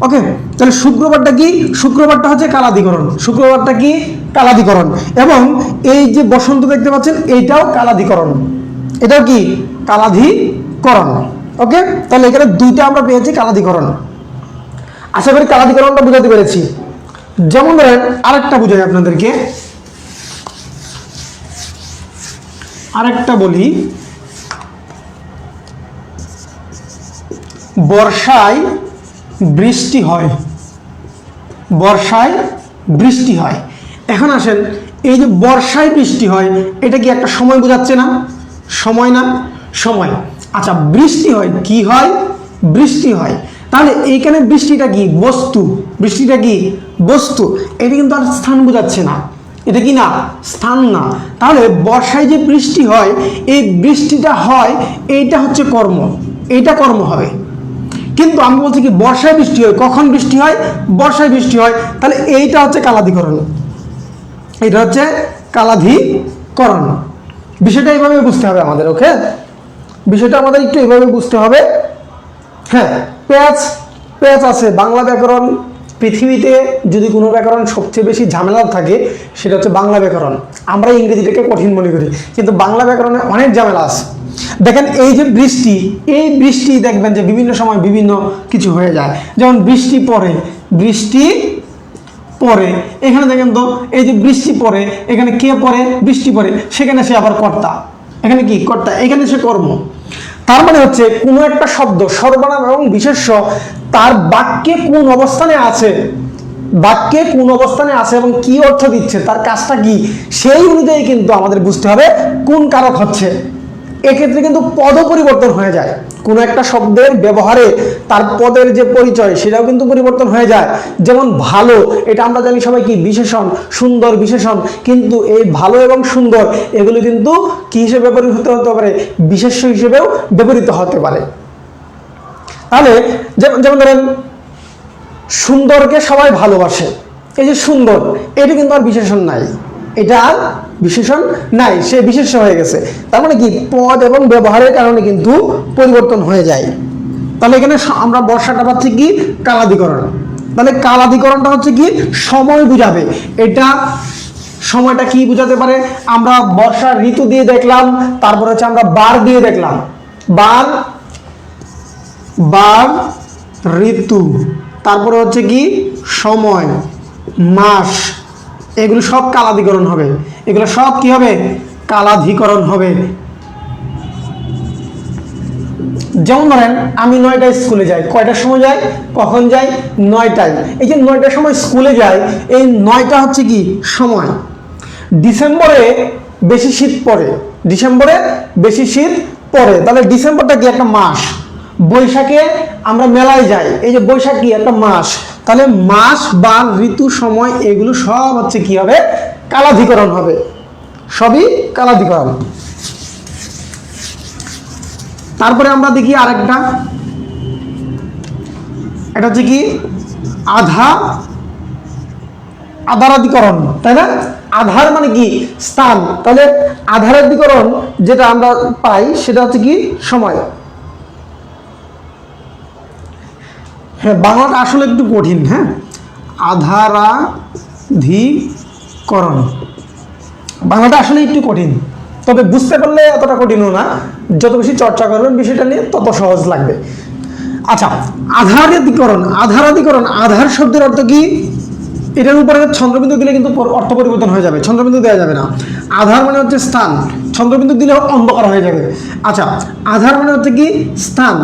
ওকে, তাহলে শুক্রবারটা কি? শুক্রবারটা হচ্ছে কালাধিকরণ, শুক্রবারটা কি কালাধিকরণ। এবং এই যে বসন্ত দেখতে পাচ্ছেন, এইটাও কালাধিকরণ, এটাও কি কালাধিকরণ। ওকে, তাহলে এখানে দুইটা আমরা পেয়েছি কালাধিকরণ। আশা করি কালাধিকরণটা বুঝাতে পেরেছি। যেমন ধরেন আরেকটা বুঝাই আপনাদেরকে, আরেকটা বলি, বর্ষায় বৃষ্টি হয়, বর্ষায় বৃষ্টি হয়। এখন আসেন, এই যে বর্ষায় বৃষ্টি হয়, এটা কি একটা সময় বোঝাচ্ছে না? সময় না, সময়। আচ্ছা, বৃষ্টি হয়, কি হয়? বৃষ্টি হয়। তাহলে এইখানে বৃষ্টিটা কি বস্তু, বৃষ্টিটা কি বস্তু, এটা কিন্তু আর স্থান বোঝাচ্ছে না, এটা কি না স্থান না। তাহলে বর্ষায় যে বৃষ্টি হয়, এই বৃষ্টিটা হয়, এইটা হচ্ছে কর্ম, এইটা কর্ম হবে। কিন্তু আমি বলছি কি বর্ষায় বৃষ্টি হয়, কখন বৃষ্টি হয়? বর্ষায় বৃষ্টি হয়। তাহলে এইটা হচ্ছে কালাধিকরণ, এটা হচ্ছে কালাধিকরণ। বিষয়টা এইভাবে বুঝতে হবে আমাদের। ওকে, বিষয়টা আমাদের একটু এইভাবে বুঝতে হবে। হ্যাঁ, পেঁয়াজ, পেঁয়াজ আছে বাংলা ব্যাকরণ। পৃথিবীতে যদি কোনো ব্যাকরণ সবচেয়ে বেশি ঝামেলা থাকে, সেটা হচ্ছে বাংলা ব্যাকরণ। আমরা ইংরেজিটাকে কঠিন মনে করি, কিন্তু বাংলা ব্যাকরণে অনেক ঝামেলা আছে। দেখেন এই যে বৃষ্টি, এই বৃষ্টি দেখবেন যে বিভিন্ন সময় বিভিন্ন কিছু হয়ে যায়। যেমন বৃষ্টি পড়ে, বৃষ্টি পড়ে, এখানে দেখেন তো এই যে বৃষ্টি পড়ে, এখানে কে পড়ে? বৃষ্টি পড়ে, সেখানে সে আবার কর্তা, এখানে কি কর্তা, এখানে সে কর্ম। তার মানে হচ্ছে কোনো একটা শব্দ সর্বনাম এবং বিশেষ্য তার বাক্যে কোন অবস্থানে আছে, বাক্যে কোন অবস্থানে আছে এবং কি অর্থ দিচ্ছে, তার কাজটা কি, সেই অনুযায়ী কিন্তু আমাদের বুঝতে হবে কোন কারক হচ্ছে। এক্ষেত্রে কিন্তু পদ পরিবর্তন হয়ে যায়, কোনো একটা শব্দের ব্যবহারে তার পদের যে পরিচয় সেটাও কিন্তু পরিবর্তন হয়ে যায়। যেমন ভালো, এটা আমরা জানি সবাই কি বিশেষণ, সুন্দর বিশেষণ, কিন্তু এই ভালো এবং সুন্দর এগুলো কিন্তু কি হিসেবে ব্যবহৃত হতে পারে? বিশেষ্য হিসেবেও ব্যবহৃত হতে পারে। তাহলে যেমন ধরেন সুন্দরকে সবাই ভালোবাসে, এই যে সুন্দর, এটা কিন্তু আর বিশেষণ নাই, এটা আর বিশেষণ নাই, সে বিশেষ্য হয়ে গেছে। তার মানে কি পদ এবং ব্যবহারের কারণে কিন্তু পরিবর্তন হয়ে যায়। তাহলে এখানে আমরা বর্ষাটা পাচ্ছি কি কালাধিকরণ। তাহলে কালাধিকরণটা হচ্ছে কি সময় বুঝাবে। এটা সময়টা কি বুঝাতে পারে? আমরা বর্ষার ঋতু দিয়ে দেখলাম, তারপর হচ্ছে আমরা বার দিয়ে দেখলাম, বার, বার, ঋতু, তারপরে হচ্ছে কি সময়, মাস, এগুলো সব কালাধিকরণ হবে, এগুলো সব কি হবে? কালাধিকরণ হবে। যেমন ধরেন আমি 9টায় স্কুলে যাই, কয়টার সময় যাই, কখন যাই? 9টায়। এই যে 9টার সময় স্কুলে যাই, এই 9টা হচ্ছে কি সময়। ডিসেম্বরে বেশি শীত পড়ে, ডিসেম্বরে বেশি শীত পড়ে, তাহলে ডিসেম্বরটা কি একটা মাস। বৈশাখে আমরা মেলায় যাই, এই যে বৈশাখ কি একটা মাস। তাহলে মাস, বার, ঋতু, সময় এগুলো সব হচ্ছে কি হবে? কালাধিকরণ হবে, সবই কালাধিকরণ। তারপরে আমরা দেখি আরেকটা, এটা হচ্ছে কি আধারাধিকরণ, তাই না? আধার মানে কি স্থান, তাহলে আধারাধিকরণ যেটা আমরা পাই সেটা হচ্ছে কি সময়। হ্যাঁ, বাংলাটা আসলে একটু কঠিন। হ্যাঁ, আধারাধিকরণ বাংলাটা আসলে একটু কঠিন, তবে বুঝতে পারলে এতটা কঠিনও না। যত বেশি চর্চা করবেন বিষয়টা নিয়ে তত সহজ লাগবে। আচ্ছা, আধারাধিকরণ, আধারাধিকরণ, আধার শব্দের অর্থ কি? এটার উপরে চন্দ্রবিন্দু দিলে কিন্তু অর্থ পরিবর্তন হয়ে যাবে, চন্দ্রবিন্দু দেওয়া যাবে না। আধার মানে হচ্ছে স্থান, চন্দ্রবিন্দু দিলে অন্ধকার হয়ে যাবে। আচ্ছা, আধার মানে হচ্ছে কি স্থান,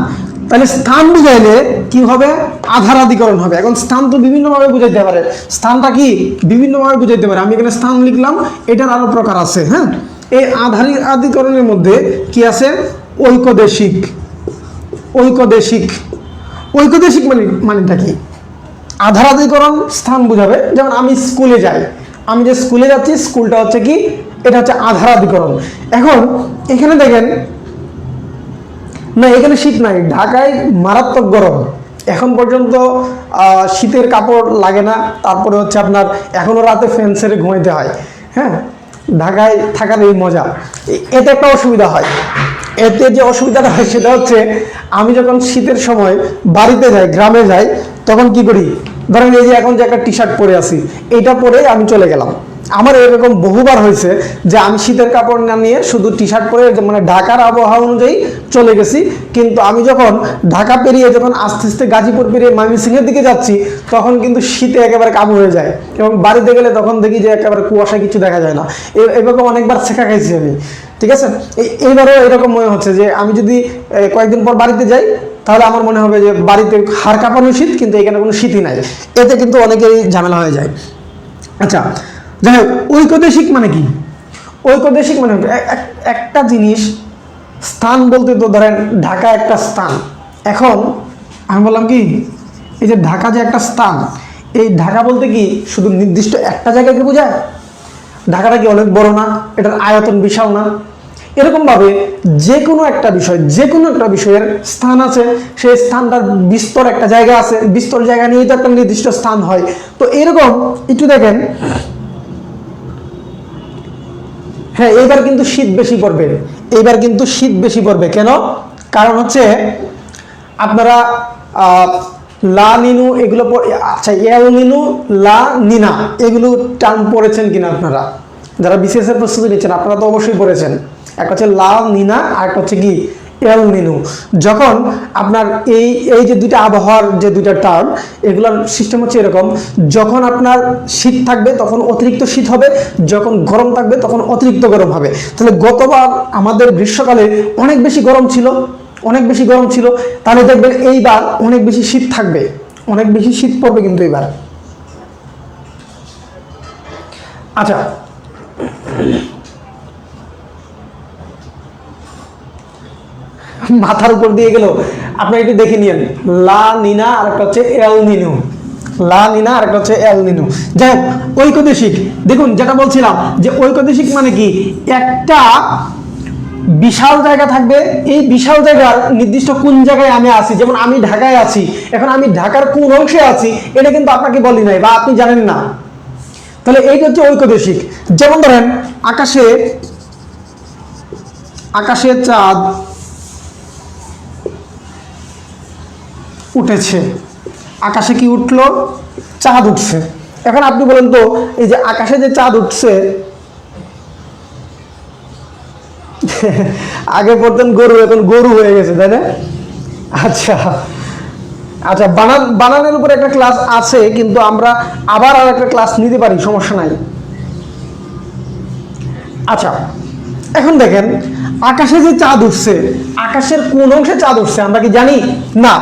তাহলে স্থান বুঝাইলে কি হবে? আধারাদিকরণ হবে। এখন স্থান তো বিভিন্নভাবে বুঝাইতে পারে, স্থানটা কি বিভিন্নভাবে বুঝাইতে পারে। আমি এখানে স্থান লিখলাম, এটার আরো প্রকার আছে। হ্যাঁ, এই আধারাদিকরণের মধ্যে কি আছে? ঐকদেশিক। ঐকদেশিক ঐকদেশিক মানেটা কি? আধারাদিকরণ স্থান বুঝাবে। যেমন আমি স্কুলে যাই, আমি যে স্কুলে যাচ্ছি, স্কুলটা হচ্ছে কি? এটা হচ্ছে আধারাদিকরণ। এখন এখানে দেখেন না, এখানে শীত নাই, ঢাকায় মারাত্মক গরম। এখন পর্যন্ত শীতের কাপড় লাগে না। তারপরে হচ্ছে আপনার এখনো রাতে ফ্যান ছেড়ে ঘুমাইতে হয়। হ্যাঁ, ঢাকায় থাকার এই মজা। এতে একটা অসুবিধা হয়। এতে যে অসুবিধাটা হয় সেটা হচ্ছে, আমি যখন শীতের সময় বাড়িতে যাই, গ্রামে যাই, তখন কি করি? ধরেন এই যে এখন যে একটা টি শার্ট পরে আছি, এটা পরে আমি চলে গেলাম। আমার এরকম বহুবার হয়েছে যে আমি শীতের কাপড় না নিয়ে শুধু টি শার্ট পরে, মানে ঢাকার আবহাওয়া অনুযায়ী চলে গেছি। কিন্তু আমি যখন ঢাকা পেরিয়ে যখন আস্তে আস্তে গাজীপুর পেরিয়ে ময়মনসিংহের দিকে যাচ্ছি, তখন কিন্তু শীতে একেবারে কাবু হয়ে যায়। এবং বাড়িতে গেলে তখন দেখি যে একেবারে কুয়াশা, কিছু দেখা যায় না। এভাবে অনেকবার শেখা খাইছি আমি। ঠিক আছে, এইবারও এরকম মনে হচ্ছে যে আমি যদি কয়েকদিন পর বাড়িতে যাই, তাহলে আমার মনে হবে যে বাড়িতে হাড় কাঁপানো শীত, কিন্তু এখানে কোনো শীতই নাই। এতে কিন্তু অনেকেরই ঝামেলা হয়ে যায়। আচ্ছা, যাই হোক, ঐকদেশিক মানে কি? ঐকদেশিক মানে একটা জিনিস, স্থান বলতে তো ধরেন ঢাকা একটা স্থান। এখন আমি বললাম কি, এই যে ঢাকা যে একটা স্থান, এই ঢাকা বলতে কি শুধু নির্দিষ্ট একটা জায়গাকে বোঝায়? ঢাকাটা কি অনেক বড় না? এটার আয়তন বিশাল না? এরকমভাবে যে কোনো একটা বিষয়, যে কোনো একটা বিষয়ের স্থান আছে, সেই স্থানটার বিস্তর একটা জায়গা আছে, বিস্তর জায়গা নিয়েই তো একটা নির্দিষ্ট স্থান হয়। তো এরকম একটু দেখেন, হ্যাঁ, এইবার কিন্তু শীত বেশি পড়বে। এইবার কিন্তু শীত বেশি পড়বে। কেন? কারণ হচ্ছে আপনারা লা নিনু এগুলো, আচ্ছা, এল নিনু, লা নিনা এগুলো টার্ম পড়েছেন কিনা আপনারা? যারা বিসিএস এর প্রস্তুতি নিচ্ছেন আপনারা তো অবশ্যই পড়েছেন। একটা হচ্ছে লা নিনা, আর একটা হচ্ছে কি এল নিনু। যখন আপনার এই যে দুইটা আবহাওয়ার যে দুইটা টার্ম, এগুলোর সিস্টেম হচ্ছে এরকম: যখন আপনার শীত থাকবে তখন অতিরিক্ত শীত হবে, যখন গরম থাকবে তখন অতিরিক্ত গরম হবে। তাহলে গতবার আমাদের গ্রীষ্মকালে অনেক বেশি গরম ছিল, অনেক বেশি গরম ছিল। তাহলে দেখবেন এইবার অনেক বেশি শীত থাকবে, অনেক বেশি শীত পড়বে কিন্তু এইবার। আচ্ছা, মাথার উপর দিয়ে গেল, আপনারা একটু দেখে নিন। লা নিনা আর একটা হচ্ছে এল নিনু, লা নিনা আর একটা হচ্ছে এল নিনু। যাই হোক, ঐকদেশিক দেখুন, যেটা বলছিলাম যে ঐকদেশিক মানে কি, একটা বিশাল জায়গা থাকবে, এই বিশাল জায়গার নির্দিষ্ট কোন জায়গায় আমি আছি। যেমন আমি ঢাকায় আছি, এখন আমি ঢাকার কোন অংশে আছি এটা কিন্তু আপনাকে বলি নাই বা আপনি জানেন না। তাহলে এইটা হচ্ছে ঐকদেশিক। যেমন ধরেন আকাশে চাঁদ উঠেছে, আকাশে কি উঠলো? চাঁদ উঠছে। এখন আপনি বলেন তো, এই যে আকাশে যে চাঁদ উঠছে, আগে পড়তেন গরু, এখন গরু হয়ে গেছে, তাই না? আচ্ছা আচ্ছা, বানানের উপর একটা ক্লাস আছে, কিন্তু আমরা আবার আর একটা ক্লাস নিতে পারি, সমস্যা নাই। আচ্ছা, এখন দেখেন আকাশে যে চাঁদ উঠছে, আকাশের কোন অংশে চাঁদ উঠছে আমরা কি জানি? না,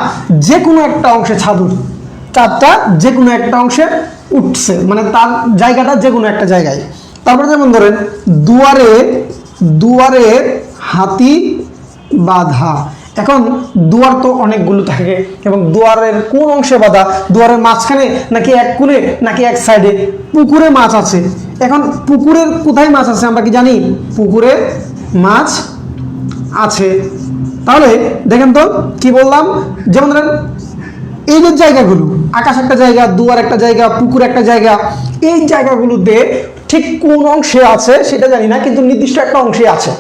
যে কোনো একটা অংশে চাঁদটা যে কোনো একটা অংশে উঠছে, মানে তার জায়গাটা যে কোনো একটা জায়গায়। তারপরে যেমন ধরেন দুয়ারে হাতি বাঁধা। এখন দুয়ার তো অনেকগুলো থাকে, এবং দুয়ারের কোন অংশে বাঁধা? দুয়ারের মাঝখানে নাকি এক কোণে নাকি এক সাইডে? পুকুরে মাছ আছে। এখন পুকুরের কোথায় মাছ আছে আমরা কি জানি? পুকুরে মাছ আছে। তাহলে দেখেন তো কি বললাম, যেমন ধরেন এই যে জায়গাগুলো, আকাশ একটা জায়গা, দুয়ার একটা জায়গা, পুকুর একটা জায়গা, এই জায়গাগুলোতে ঠিক কোন অংশে আছে সেটা জানি না, কিন্তু নির্দিষ্ট একটা অংশে আছে।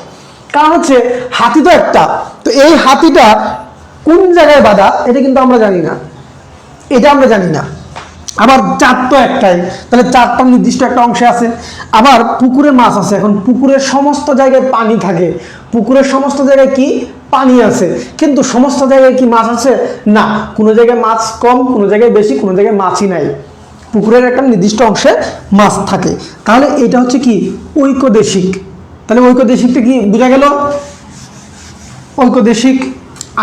কারণ হচ্ছে হাতি তো একটা, তো এই হাতিটা কোন জায়গায় বাঁধা এটা কিন্তু আমরা জানি না, এটা আমরা জানি না। আবার চাঁদ তো একটাই, তাহলে চাঁদটা নির্দিষ্ট একটা অংশে আছে। আবার পুকুরে মাছ আছে। এখন পুকুরের সমস্ত জায়গায় পানি থাকে, পুকুরের সমস্ত জায়গায় কি পানি আছে, কিন্তু সমস্ত জায়গায় কি মাছ আছে? না, কোনো জায়গায় মাছ কম, কোনো জায়গায় বেশি, কোনো জায়গায় মাছই নাই। পুকুরের একটা নির্দিষ্ট অংশে মাছ থাকে। তাহলে এটা হচ্ছে কি ঐকদেশিক। তাহলে ঐকদেশিকটা কি বোঝা গেল? ঐকদেশিক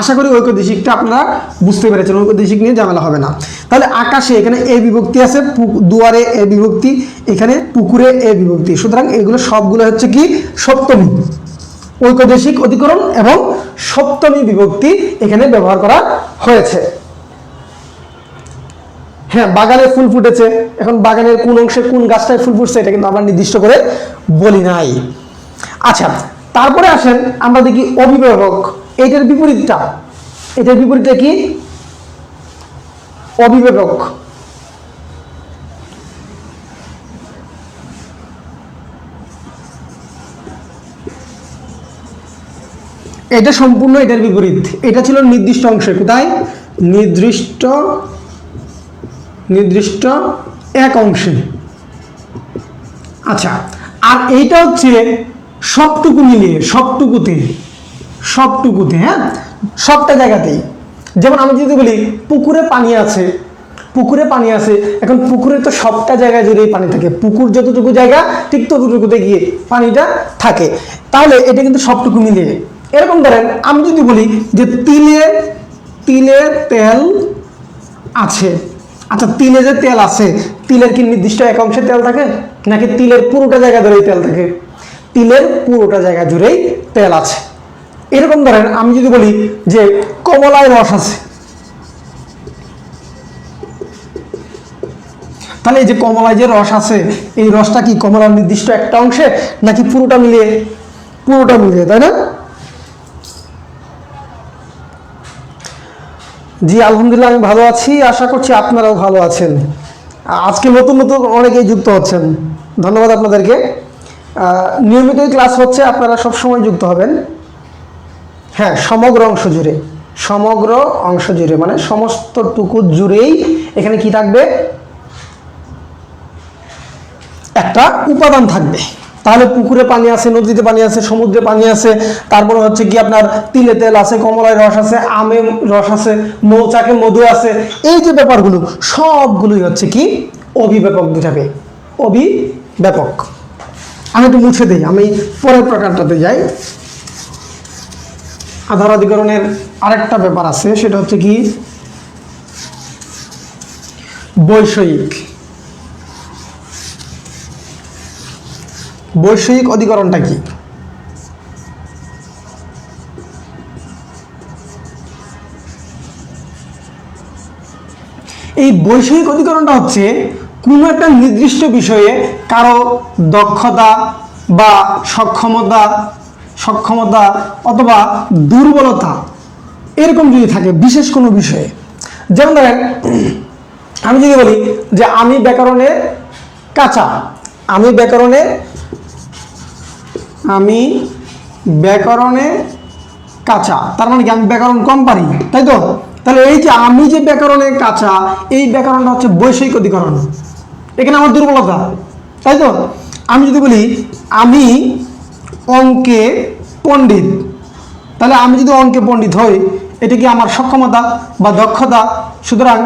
আশা করি ঐকদেশিকটা আপনারা বুঝতে পেরেছেন, ঐকদেশিক নিয়ে ঝামেলা হবে না। তাহলে আকাশে এখানে এ বিভক্তি আছে, দুয়ারে এ বিভক্তি, এখানে পুকুরে এ বিভক্তি, সুতরাং এগুলো সবগুলো হচ্ছে কি সপ্তমী, ঐকদেশিক অধিকরণ এবং সপ্তমী বিভক্তি এখানে ব্যবহার করা হয়েছে। হ্যাঁ, বাগানে ফুল ফুটেছে, এখন বাগানের কোন অংশে কোন গাছটায় ফুল ফুটছে এটা কিন্তু আমরা নির্দিষ্ট করে বলি নাই। আচ্ছা, তারপরে আসেন আমরা দেখি অভিভাবক, এটার বিপরীতটা, এটার বিপরীতটা কি অভিভাবক। এটা সম্পূর্ণ এটার বিপরীত, এটা ছিল নির্দিষ্ট অংশে, কোথায় নির্দিষ্ট নির্দিষ্ট এক অংশে। আচ্ছা, আর এইটা হচ্ছে সবটুকু মিলিয়ে, সবটুকুতে, সবটুকুতে, হ্যাঁ সবটা জায়গাতেই। যেমন আমি যদি বলি পুকুরে পানি আছে, পুকুরে পানি আছে, এখন পুকুরে তো সবটা জায়গায় জুড়েই পানি থাকে, পুকুর যতটুকু জায়গা ঠিক ততটুকুতে গিয়ে পানিটা থাকে, তাহলে এটা কিন্তু সবটুকু মিলিয়ে। এরকম ধরেন আমি যদি বলি যে তিলে তিলে তেল আছে, আচ্ছা তিলে যে তেল আছে, তিলের কি নির্দিষ্ট এক অংশে তেল থাকে নাকি তিলের পুরোটা জায়গা জুড়েই তেল থাকে? তিলের পুরোটা জায়গা জুড়েই তেল আছে। এরকম ধরেন আমি যদি বলি যে কমলায় রস আছে, তাহলে এই যে কমলায় যে রস আছে, এই রসটা কি কমলার নির্দিষ্ট একটা অংশে নাকি পুরোটা মিলিয়ে? পুরোটা মিলিয়ে, তাই না? জি আলহামদুলিল্লাহ, আমি ভালো আছি, আশা করছি আপনারাও ভালো আছেন। আজকে নতুন নতুন অনেকেই যুক্ত হচ্ছেন, ধন্যবাদ আপনাদেরকে। নিয়মিতই ক্লাস হচ্ছে, আপনারা সব সময় যুক্ত হবেন। হ্যাঁ, সমগ্র অংশ জুড়ে, সমগ্র অংশ জুড়ে মানে সমস্তটুকু জুড়েই এখানে কি থাকবে? একটা উপাদান থাকবে। তাহলে পুকুরে পানি আছে, নদীতে পানি আছে, সমুদ্রে পানি আছে, তারপরে হচ্ছে কি আপনার তিলে তেল আছে, কমলায় রস আছে, আমে রস আছে, মৌচাকে মধু আছে, এই যে ব্যাপারগুলো সবগুলোই হচ্ছে কি অভিব্যাপক বোঝাবে, অভিব্যাপক। আমি একটু মুছে দিই, আমি পরের প্রকারটাতে যাই। আধার অধিকরণের আরেকটা ব্যাপার আছে, সেটা হচ্ছে কি বৈষয়িক। বৈষয়িক অধিকরণটা কি? এই বৈষয়িক অধিকরণটা হচ্ছে কোনো একটা নির্দিষ্ট বিষয়ে কারো দক্ষতা বা সক্ষমতা অথবা দুর্বলতা এরকম যদি থাকে বিশেষ কোনো বিষয়ে। যেমন ধরেন আমি যদি বলি যে আমি ব্যাকরণে কাঁচা, আমি ব্যাকরণে কাঁচা, তার মানে কি আমি ব্যাকরণ কম পারি, তাই তো? তাহলে এই যে আমি যে ব্যাকরণে কাঁচা, এই ব্যাকরণটা হচ্ছে বৈষয়িক অধিকরণ, এখানে আমার দুর্বলতা, তাই তো? আমি যদি বলি আমি অঙ্কে পণ্ডিত, তাহলে আমি যদি অঙ্কে পণ্ডিত হই, এটা কি আমার সক্ষমতা বা দক্ষতা? সুতরাং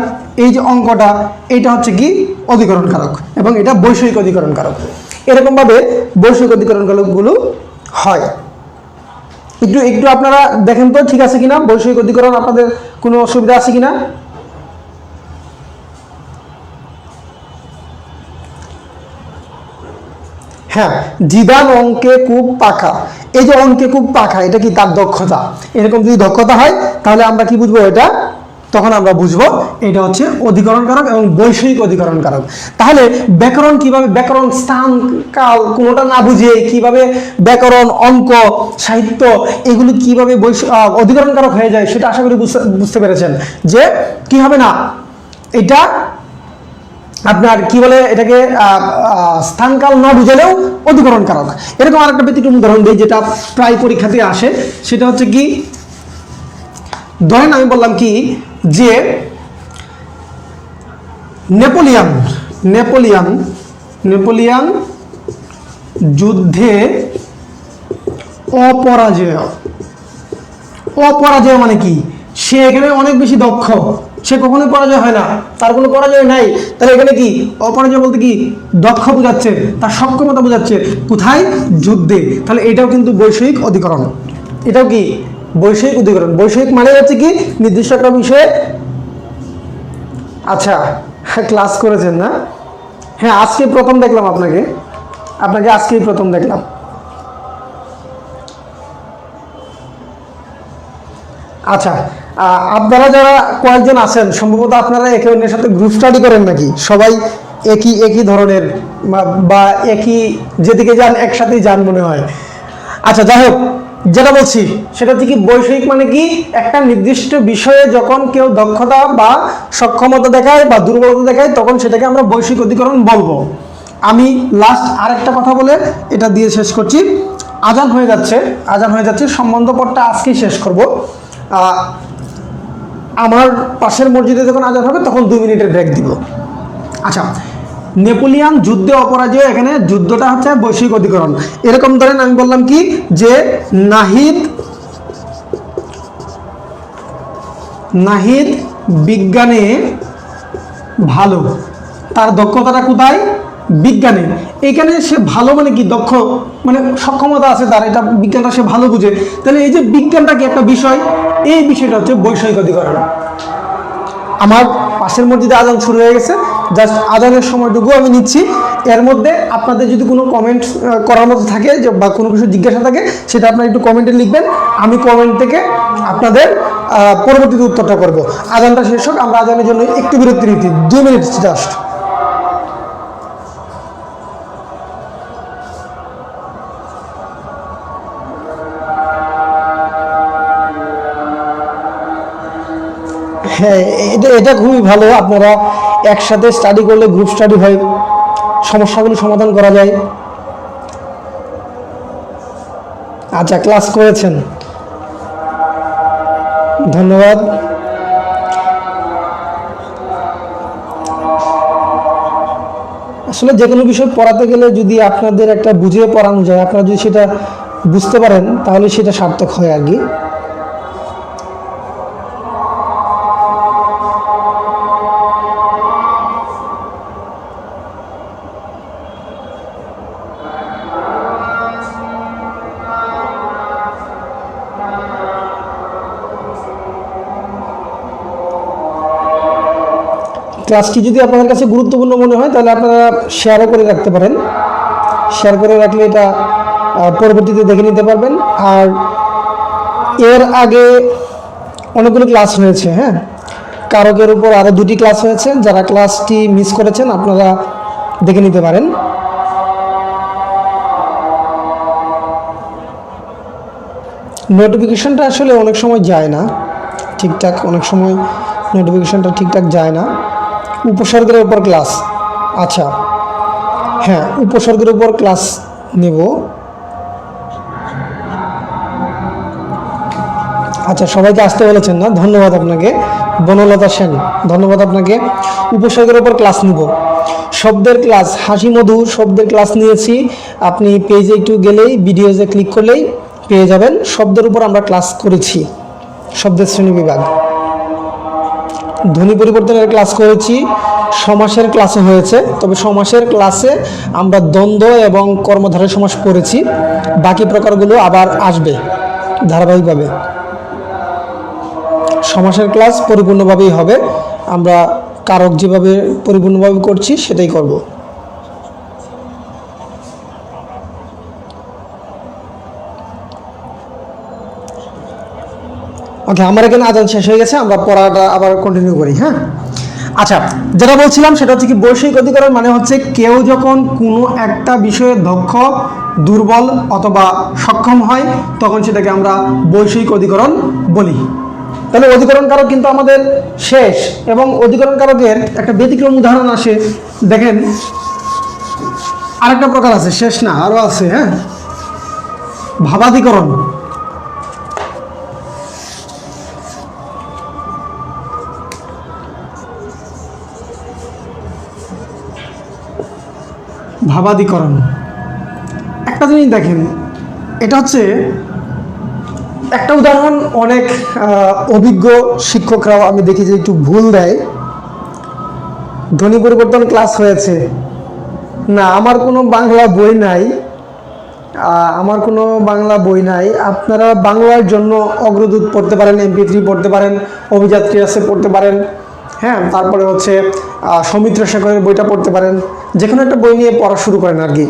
এই যে অঙ্কটা, এটা হচ্ছে কি অধিকরণ কারক এবং এটা বৈষয়িক অধিকরণ কারক। এরকমভাবে বৈষয়িক অধিকরণ কারকগুলো হয়। একটু আপনারা দেখেন তো ঠিক আছে কিনা, বৈষয়িক অধিকরণ আপনাদের কোনো অসুবিধা আছে কিনা? হ্যাঁ, জিদান অঙ্কে খুব পাকা, এই যে অঙ্কে খুব পাকা, এটা কি তার দক্ষতা? এরকম যদি দক্ষতা হয় তাহলে আমরা কি বুঝবো এটা? তখন আমরা বুঝবো এটা হচ্ছে অধিকরণ কারক এবং বৈষয়িক অধিকরণ কারক। তাহলে ব্যাকরণ কিভাবে, ব্যাকরণ স্থান কাল কোনোটা না বুঝিয়ে কিভাবে ব্যাকরণ, অঙ্ক, সাহিত্য এগুলো কিভাবে অধিকরণ কারক হয়ে যায় সেটা আশা করি বুঝতে পেরেছেন। যে কি হবে না, এটা আপনার কি বলে এটাকে স্থানকাল না বুঝালেও অধিকরণ কারক। এরকম আরেকটা ব্যতিক্রম উদাহরণ দিই যেটা প্রায় পরীক্ষাতে আসে, সেটা হচ্ছে কি ধরেন আমি বললাম কি যে নেপোলিয়ান যুদ্ধে অপরাজয় মানে কি সে এখানে অনেক বেশি দক্ষ, সে কখনোই পরাজয় হয় না, তার কোনো পরাজয় নাই। তাহলে এখানে কি অপরাজয় বলতে কি দক্ষ বোঝাচ্ছে, তার সক্ষমতা বোঝাচ্ছে, কোথায়? যুদ্ধে। তাহলে এটাও কিন্তু বৈষয়িক অধিকরণ, এটাও কি বৈষয়িক অধিকরণ। বৈষয়িক মানে হচ্ছে কি নির্দিষ্ট একটা বিষয়ে। আচ্ছা, ক্লাস করেছেন না? হ্যাঁ, আজকে প্রথম দেখলাম আপনাকে আজকেই প্রথম দেখলাম। আচ্ছা, আপনারা যারা কয়েকজন আছেন সম্ভবত আপনারা একে অন্যের সাথে গ্রুপ স্টাডি করেন নাকি? সবাই একই ধরনের বা একই যেদিকে যান একসাথেই যান মনে হয়। আচ্ছা, যাই হোক, যেটা বলছি সেটা হচ্ছে কি বৈষয়িক মানে কি একটা নির্দিষ্ট বিষয়ে যখন কেউ দক্ষতা বা সক্ষমতা দেখায় বা দুর্বলতা দেখায় তখন সেটাকে আমরা বৈষয়িক অধিকরণ বলবো। আমি লাস্ট আরেকটা কথা বলে এটা দিয়ে শেষ করছি। আজান হয়ে যাচ্ছে, সম্বন্ধ পড়টা আজকেই শেষ করব। আমার পাশের মসজিদে যখন আজান হবে তখন 2 মিনিটের ব্রেক দিব। আচ্ছা, নেপোলিয়ান যুদ্ধে অপরাজেয়, এখানে যুদ্ধটা হচ্ছে বৈষয়িক অধিকরণ। এরকম ধরেন আমি বললাম কি যে নাহিদ বিজ্ঞানে ভালো, তার দক্ষতাটা কোথায়? বিজ্ঞানে। এখানে সে ভালো মানে কি দক্ষ, মানে সক্ষমতা আছে তার, এটা বিজ্ঞানটা সে ভালো বুঝে। তাহলে এই যে বিজ্ঞানটা কি একটা বিষয়, এই বিষয়টা হচ্ছে বৈষয়িক অধিকরণ। আমার পাশের মসজিদে আজান শুরু হয়ে গেছে, জাস্ট আজানের সময়টুকু আমি নিচ্ছি। এর মধ্যে আপনাদের যদি কোনো কমেন্ট করার মতো থাকে বা কোনো কিছু জিজ্ঞাসা থাকে সেটা আপনারা একটু কমেন্টে লিখবেন, আমি কমেন্ট থেকে আপনাদের পরবর্তীতে উত্তরটা করব। আজানটা শেষ হোক, আমরা আজানের জন্য একটু বিরতি নিচ্ছি, 2 মিনিট জাস্ট। হ্যাঁ, এটা খুবই ভালো। আপনারা একসাথে স্টাডি করলে গ্রুপ স্টাডি হয়, সমস্যাগুলো সমাধান করা যায়। আচ্ছা, ক্লাস করেছেন, ধন্যবাদ। আসলে যে কোনো বিষয় পড়াতে গেলে যদি আপনাদের একটা বুঝিয়ে পড়ানো যায়, আপনারা যদি সেটা বুঝতে পারেন তাহলে সেটা সার্থক হয় আর কি। ক্লাসটি যদি আপনাদের কাছে গুরুত্বপূর্ণ মনে হয় তাহলে আপনারা শেয়ারও করে রাখতে পারেন। শেয়ার করে রাখলে এটা পরবর্তীতে দেখে নিতে পারবেন। আর এর আগে অনেকগুলো ক্লাস হয়েছে, হ্যাঁ, কারকের উপর আরও 2টি ক্লাস হয়েছে। যারা ক্লাসটি মিস করেছেন আপনারা দেখে নিতে পারেন। নোটিফিকেশনটা আসলে অনেক সময় যায় না ঠিকঠাক, অনেক সময় নোটিফিকেশনটা ঠিকঠাক যায় না। উপসর্গের উপর ক্লাস, আচ্ছা হ্যাঁ, উপসর্গের উপর ক্লাস নেব। আচ্ছা, সবাইকে আসতে বলেছেন না? ধন্যবাদ আপনাকে, বনলতা সেন, ধন্যবাদ আপনাকে। উপসর্গের উপর ক্লাস নিব। শব্দের ক্লাস, হাসি মধুর শব্দের ক্লাস নিয়েছি। আপনি পেজে একটু গেলেই ভিডিওতে ক্লিক করলেই পেয়ে যাবেন। শব্দের উপর আমরা ক্লাস করেছি, শব্দের শ্রেণীবিভাগ। ধ্বনি পরিবর্তনের ক্লাস করেছি, সমাসের ক্লাসও হয়েছে। তবে সমাসের ক্লাসে আমরা দ্বন্দ্ব এবং কর্মধারয় সমাস পড়েছি, বাকি প্রকারগুলো আবার আসবে ধারাবাহিকভাবে। সমাসের ক্লাস পরিপূর্ণভাবেই হবে, আমরা কারক যেভাবে পরিপূর্ণভাবে করছি সেটাই করব। ওকে, আমার এখানে আজান শেষ হয়ে গেছে, আমরা পড়াটা আবার কন্টিনিউ করি। হ্যাঁ, আচ্ছা, যেটা বলছিলাম সেটা হচ্ছে কি বৈষয়িক অধিকরণ মানে হচ্ছে কেউ যখন কোনো একটা বিষয়ে দক্ষ, দুর্বল অথবা সক্ষম হয় তখন সেটাকে আমরা বৈষয়িক অধিকরণ বলি। তাহলে অধিকরণ কারক কিন্তু আমাদের শেষ, এবং অধিকরণ কারকের একটা ব্যতিক্রম উদাহরণ আসে। দেখেন, আরেকটা প্রকার আছে, শেষ না, আরও আছে। হ্যাঁ, ভাবাধিকরণ। ভাবাধিকরণ একটা জিনিস দেখেন, এটা হচ্ছে একটা উদাহরণ। অনেক অভিজ্ঞ শিক্ষকরাও আমি দেখি যে একটু ভুল দেয়। ধ্বনি পরিবর্তন ক্লাস হয়েছে না, আমার কোনো বাংলা বই নাই, আমার কোনো বাংলা বই নাই। আপনারা বাংলার জন্য অগ্রদূত পড়তে পারেন, MP3 পড়তে পারেন, অভিযাত্রী আছে পড়তে পারেন, হ্যাঁ, তারপরে হচ্ছে সৌমিত্র শেখরের বইটা পড়তে পারেন। যে কোনো একটা বই নিয়ে পড়া শুরু করেন আর কি।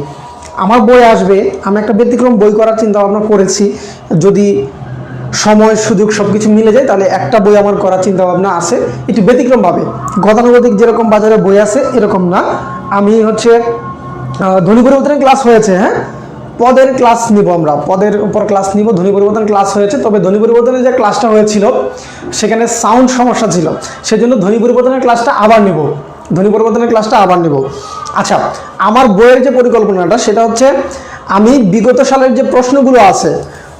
আমার বই আসবে, আমি একটা ব্যতিক্রম বই করার চিন্তা ভাবনা করেছি। যদি সময় সুযোগ সব কিছু মিলে যায় তাহলে একটা বই আমার করার চিন্তা ভাবনা আছে, একটু ব্যতিক্রমভাবে। গতানুগতিক যেরকম বাজারে বই আছে এরকম না। আমি হচ্ছে ধ্বনি পরিবর্তনের ক্লাস হয়েছে, হ্যাঁ, পদের ক্লাস নিব, আমরা পদের উপর ক্লাস নিব। ধ্বনি পরিবর্তন ক্লাস হয়েছে, তবে ধ্বনি পরিবর্তনের যে ক্লাসটা হয়েছিল সেখানে সাউন্ড সমস্যা ছিল, সেজন্য ধ্বনি পরিবর্তনের ক্লাসটা আবার নিব, ধ্বনি পরিবর্তনের ক্লাসটা আবার নিব। আচ্ছা, আমার বইয়ের যে পরিকল্পনাটা সেটা হচ্ছে আমি বিগত সালের যে প্রশ্নগুলো আছে,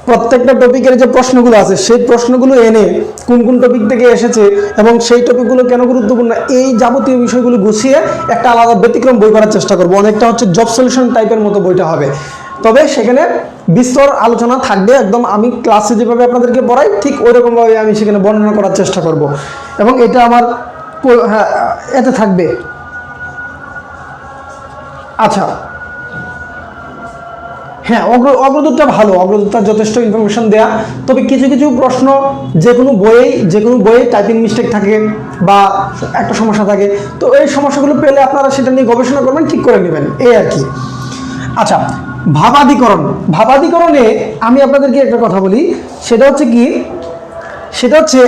প্রত্যেকটা টপিকের যে প্রশ্নগুলো আছে সেই প্রশ্নগুলো এনে কোন কোন টপিক থেকে এসেছে এবং সেই টপিকগুলো কেন গুরুত্বপূর্ণ, এই যাবতীয় বিষয়গুলো গুছিয়ে একটা আলাদা ব্যতিক্রম বই করার চেষ্টা করব। অনেকটা হচ্ছে জব সলিউশন টাইপের মতো বইটা হবে, তবে সেখানে বিস্তর আলোচনা থাকবে। একদম আমি ক্লাসে যেভাবে আপনাদেরকে পড়াই ঠিক ওই রকমভাবে আমি সেখানে বর্ণনা করার চেষ্টা করব এবং এটা আমার হ্যাঁ এতে থাকবে। আচ্ছা, হ্যাঁ, অগ্রদূতটা ভালো, অগ্রদূতটা যথেষ্ট ইনফরমেশন দেয়া। তবে কিছু কিছু প্রশ্ন যে কোনো বইয়ে টাইপিং মিস্টেক থাকে বা একটা সমস্যা থাকে, তো এই সমস্যাগুলো পেলে আপনারা সেটা নিয়ে গবেষণা করবেন, ঠিক করে নেবেন, এই আর কি। আচ্ছা, ভাবাদিকরণে আমি আপনাদেরকে একটা কথা বলি, সেটা হচ্ছে কি, সেটা হচ্ছে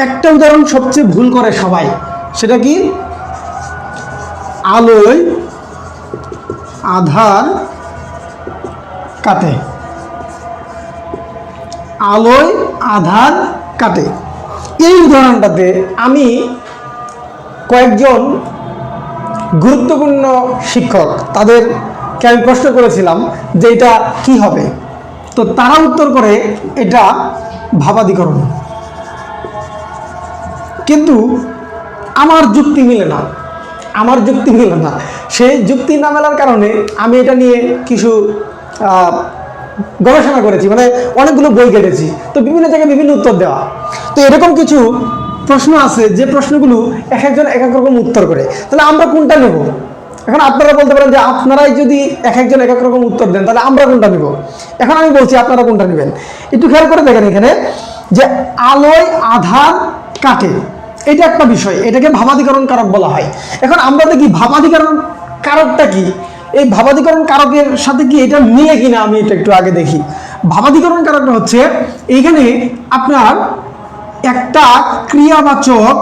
একটা উদাহরণ সবচেয়ে ভুল করে সবাই, সেটা কি, আলোয় আধার কাটে, আলোয় আধার কাটে। এই উদাহরণটাতে আমি কয়েকজন গুরুত্বপূর্ণ শিক্ষক তাদেরকে আমি প্রশ্ন করেছিলাম যে এটা কি হবে, তো তারা উত্তর করে এটা ভাবাদিকরণ। কিন্তু আমার যুক্তি মিলে না, সেই যুক্তি না মেলার কারণে আমি এটা নিয়ে কিছু গবেষণা করেছি, মানে অনেকগুলো বই কেটেছি, তো বিভিন্ন জায়গায় বিভিন্ন উত্তর দেওয়া। তো এরকম কিছু প্রশ্ন আছে যে প্রশ্নগুলো এক একজন এক এক রকম উত্তর করে, তাহলে আমরা কোনটা নেব? এখন আপনারা বলতে পারেন যে আপনারাই যদি এক একজন এক এক রকম উত্তর দেন তাহলে আমরা কোনটা নেব। এখন আমি বলছি আপনারা কোনটা নেবেন। একটু খেয়াল করে দেখেন এখানে যে আলোয় আধার কাটে, এটা একটা বিষয়, এটাকে ভাবাদিকরণ কারক বলা হয়। এখন আমরা দেখি ভাবাদিকরণ কারকটা কি, এই ভাবাদিকরণ কারকের সাথে কি এটা মিলে কিনা আমি এটা একটু আগে দেখি। ভাবাদিকরণ কারকটা হচ্ছে এইখানে আপনার একটা ক্রিয়াবাচক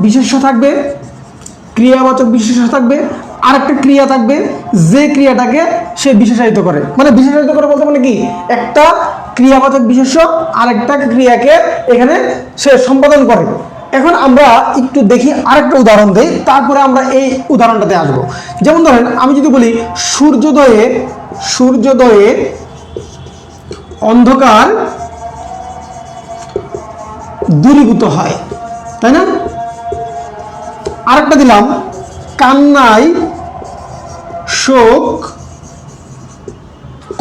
বিশেষ্য থাকবে, আর একটা ক্রিয়া থাকবে যে ক্রিয়াটাকে সে বিশেষায়িত করে। মানে বিশেষায়িত করে বলতে মানে কি, একটা ক্রিয়াবাচক বিশেষ্য আর একটা ক্রিয়াকে এখানে সে সম্পাদন করে। এখন আমরা একটু দেখি আরেকটা উদাহরণ দেই, তারপরে আমরা এই উদাহরণটাতে আসবো। যেমন ধরেন আমি যদি বলি সূর্যোদয়ে অন্ধকার দূরীভূত হয়, তাই না? আরেকটা দিলাম কান্নায় শোক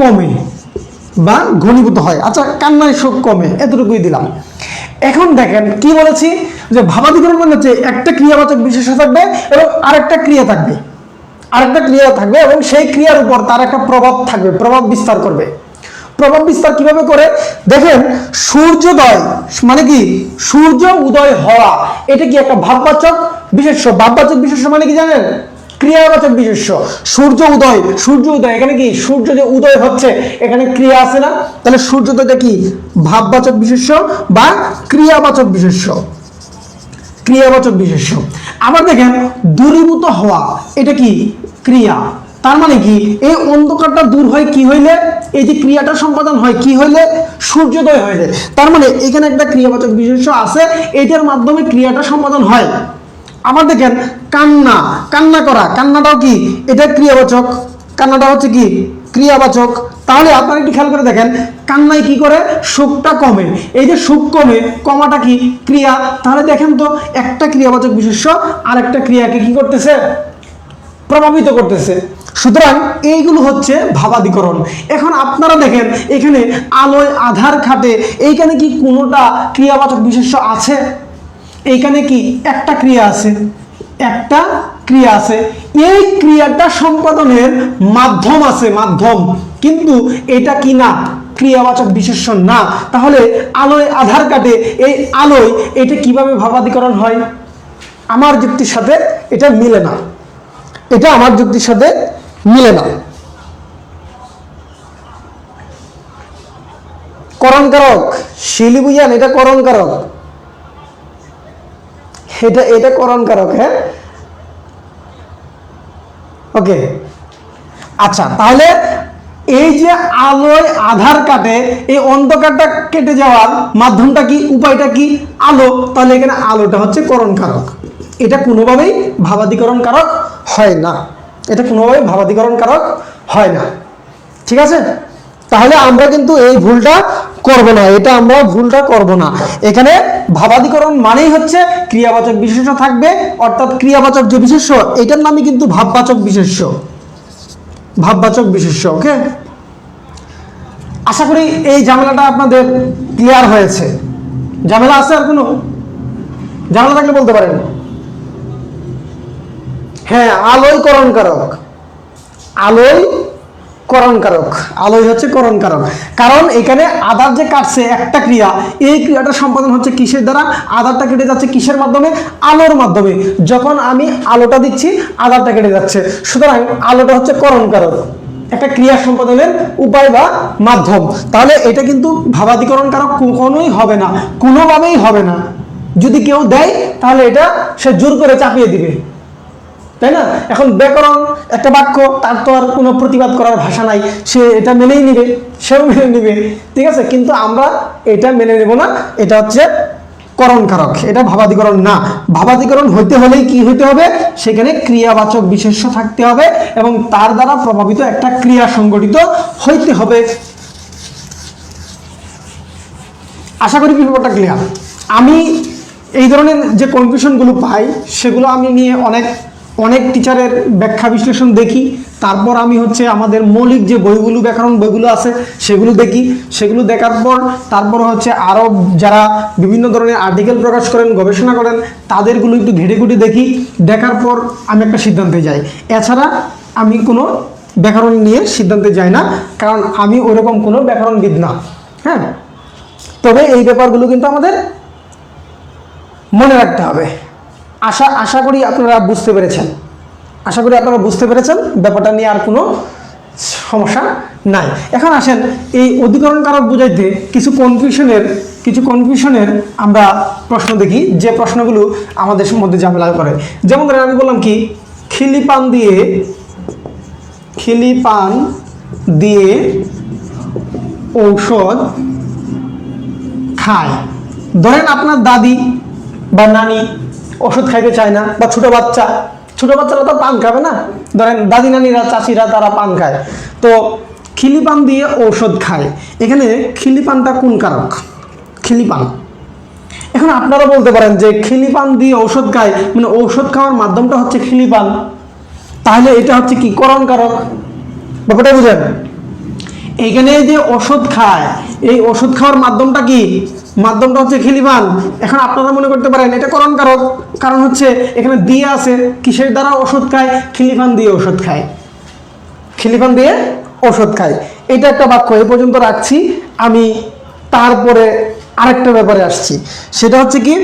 কমে বা ঘনীভূত হয়। আচ্ছা, কান্নায় শোক কমে, এতটুকুই দিলাম। এখন দেখেন কি বলেছি, যে ভাবাদিকরণ মানে হচ্ছে একটা ক্রিয়াবাচক বিশেষ্য থাকবে এবং আরেকটা ক্রিয়া থাকবে এবং সেই ক্রিয়ার উপর তার একটা প্রভাব থাকবে, প্রভাব বিস্তার করবে। প্রভাব বিস্তার কিভাবে করে দেখেন, সূর্যোদয় মানে কি, সূর্য উদয় হওয়া, এটা কি একটা ভাববাচক বিশেষ্য। ভাববাচক বিশেষ্য মানে কি জানেন, ক্রিয়াবাচক বিশেষ্য। সূর্য উদয়, এখানে কি সূর্য যে উদয় হচ্ছে এখানে ক্রিয়া আছে না, তাহলে সূর্যোদয়টা কি ভাববাচক বিশেষ্য বা ক্রিয়াবাচক বিশেষ্য। আবার দেখেন দূরীভূত হওয়া, এটা কি ক্রিয়া। তার মানে কি, এই অন্ধকারটা দূর হয় কি হইলে, এই যে ক্রিয়াটা সম্পাদন হয় কি হইলে, সূর্যোদয় হইলে। তার মানে এখানে একটা ক্রিয়াবাচক বিশেষ্য আছে, এটার মাধ্যমে ক্রিয়াটা সম্পাদন হয়। আবার দেখেন কান্না করা, কান্নাটাও কি, এটা ক্রিয়াবাচক, কান্নাটা হচ্ছে কি ক্রিয়াবাচক। তাহলে আপনারা একটু খেয়াল করে দেখেন, কান্নায় কি করে, শোকটা কমে, এই যে শোক কমে, কমাটা কি ক্রিয়া। তাহলে দেখেন তো একটা ক্রিয়াবাচক বিশেষ্য আর একটা ক্রিয়াকে কি করতেছে, প্রভাবিত করতেছে। সুতরাং এইগুলো হচ্ছে ভাবাদিকরণ। এখন আপনারা দেখেন এখানে আলোয় আধার খাটে, এইখানে কি কোনোটা ক্রিয়াবাচক বিশেষ্য আছে? এইখানে কি একটা ক্রিয়া আছে, একটা ক্রিয়া আছে, এই ক্রিয়াটা সম্পাদনের মাধ্যম আছে, মাধ্যম, কিন্তু এটা কি না, ক্রিয়াবাচক বিশেষ্য না। তাহলে আলোয় আধার কাটে, এই আলোয় এটা কিভাবে ভাবাদিকরণ হয়? আমার যুক্তির সাথে এটা মিলে না, এটা আমার যুক্তির সাথে মিলে না। করণকারক শিলি বুঝান, এটা করণকারক, এটা করণকারক। হ্যাঁ, ওকে, আচ্ছা। তাহলে এই যে আলোয় আধার কাটে, এই অন্ধকারটা কেটে যাওয়ার মাধ্যমটা কি, উপায়টা কি? আলো। তাহলে এখানে আলোটা হচ্ছে করণকারক, এটা কোনোভাবেই ভাবাদিকরণ কারক হয় না, এটা কোনোভাবেই ভাবাদিকরণ কারক হয় না। ঠিক আছে, তাহলে আমরা কিন্তু এই ভুলটা করব না, এটা আমরা ভুলটা করব না। এখানে ভাবাদিকরণ মানেই হচ্ছে ক্রিয়াবাচক বিশেষ্য থাকবে, অর্থাৎ ক্রিয়াবাচক যে বিশেষ্য এটার নামই কিন্তু ভাববাচক বিশেষ্য, ভাববাচক বিশেষ্য। ওকে, আশা করি এই ঝামেলাটা আপনাদের ক্লিয়ার হয়েছে। ঝামেলা আছে আর কোনো? ঝামেলা থাকলে বলতে পারেন। হ্যাঁ, আলোয় করণকারক, আলোয় করণকারক, আলোয় হচ্ছে করণকারক। কারণ এখানে আধার যে কাটছে একটা ক্রিয়া, এই ক্রিয়াটা সম্পাদন হচ্ছে কিসের দ্বারা? আধারটা কেটে যাচ্ছে কিসের মাধ্যমে? আলোর মাধ্যমে। যখন আমি আলোটা দিচ্ছি আধারটা কেটে যাচ্ছে, সুতরাং আলোটা হচ্ছে করণকারক, একটা ক্রিয়া সম্পাদনের উপায় বা মাধ্যম। তাহলে এটা কিন্তু ভাবাদিকরণ কারক কখনোই হবে না, কোনোভাবেই হবে না। যদি কেউ দেয় তাহলে এটা সে জোর করে চাপিয়ে দিবে, তাই না? এখন ব্যাকরণ একটা বাক্য, তার তো আর কোনো প্রতিবাদ করার ভাষা নাই, সে এটা মেনেই নিবে, সেও মেনে নিবে। ঠিক আছে, কিন্তু আমরা এটা মেনে নেব না, এটা হচ্ছে করণকারক, এটা ভাবাদিকরণ না। ভাবাদিকরণ হইতে হলেই কি হইতে হবে? সেখানে ক্রিয়াবাচক বিশেষ্য থাকতে হবে এবং তার দ্বারা প্রভাবিত একটা ক্রিয়া সংগঠিত হইতে হবে। আশা করি ব্যাপারটা ক্লিয়ার। আমি এই ধরনের যে কনফিউশনগুলো পাই সেগুলো আমি নিয়ে অনেক টিচারের ব্যাখ্যা বিশ্লেষণ দেখি, তারপর আমি হচ্ছে আমাদের মৌলিক যে বইগুলো, ব্যাকরণ বইগুলো আছে সেগুলো দেখি, সেগুলো দেখার পর তারপর হচ্ছে আরও যারা বিভিন্ন ধরনের আর্টিকেল প্রকাশ করেন, গবেষণা করেন, তাদেরগুলো একটু ঘেটে ঘুটে দেখি, দেখার পর আমি একটা সিদ্ধান্তে যাই। এছাড়া আমি কোনো ব্যাকরণ নিয়ে সিদ্ধান্তে যাই না, কারণ আমি ওরকম কোনো ব্যাকরণবিদ না। হ্যাঁ, তবে এই ব্যাপারগুলো কিন্তু আমাদের মনে রাখতে হবে। আশা করি আপনারা বুঝতে পেরেছেন, আশা করি আপনারা বুঝতে পেরেছেন, ব্যাপারটা নিয়ে আর কোনো সমস্যা নাই। এখন আসেন এই অধিকরণ কারক বুঝাইতে কিছু কনফিউশনের আমরা প্রশ্ন দেখি, যে প্রশ্নগুলো আমাদের মধ্যে ঝামেলা করে। যেমন ধরেন আমি বললাম কি, খিলিপান দিয়ে ঔষধ খায়। ধরেন আপনার দাদি বা নানি ওষুধ খাইতে চায় না, বা ছোট বাচ্চারা তো পান খাবে না, ধরেন দাদি নানিরা, চাচিরা তারা পান খায়, তো খিলিপান দিয়ে ঔষধ খায়। এখানে খিলিপানটা কোন কারক? খিলিপান। এখন আপনারা বলতে পারেন যে খিলিপান দিয়ে ঔষধ খায় মানে ঔষধ খাওয়ার মাধ্যমটা হচ্ছে খিলিপান, তাহলে এটা হচ্ছে কি, করণ কারক। ব্যাপারটা বুঝেন, এইখানে যে ওষুধ খায়, এই ওষুধ খাওয়ার মাধ্যমটা কি? মাধ্যমটা হচ্ছে খিলিপান। এখন আপনারা মনে করতে পারেন এটা করণ কারক, কারণ হচ্ছে এখানে দিয়ে আছে কিসের দ্বারা ওষুধ খায়? খিলিপান দিয়ে ওষুধ খায়, খিলিপান দিয়ে ওষুধ খায়। এটা একটা বাক্য, এই পর্যন্ত রাখছি। আমি তারপরে আরেকটা ব্যাপারে আসছি, সেটা হচ্ছে কি,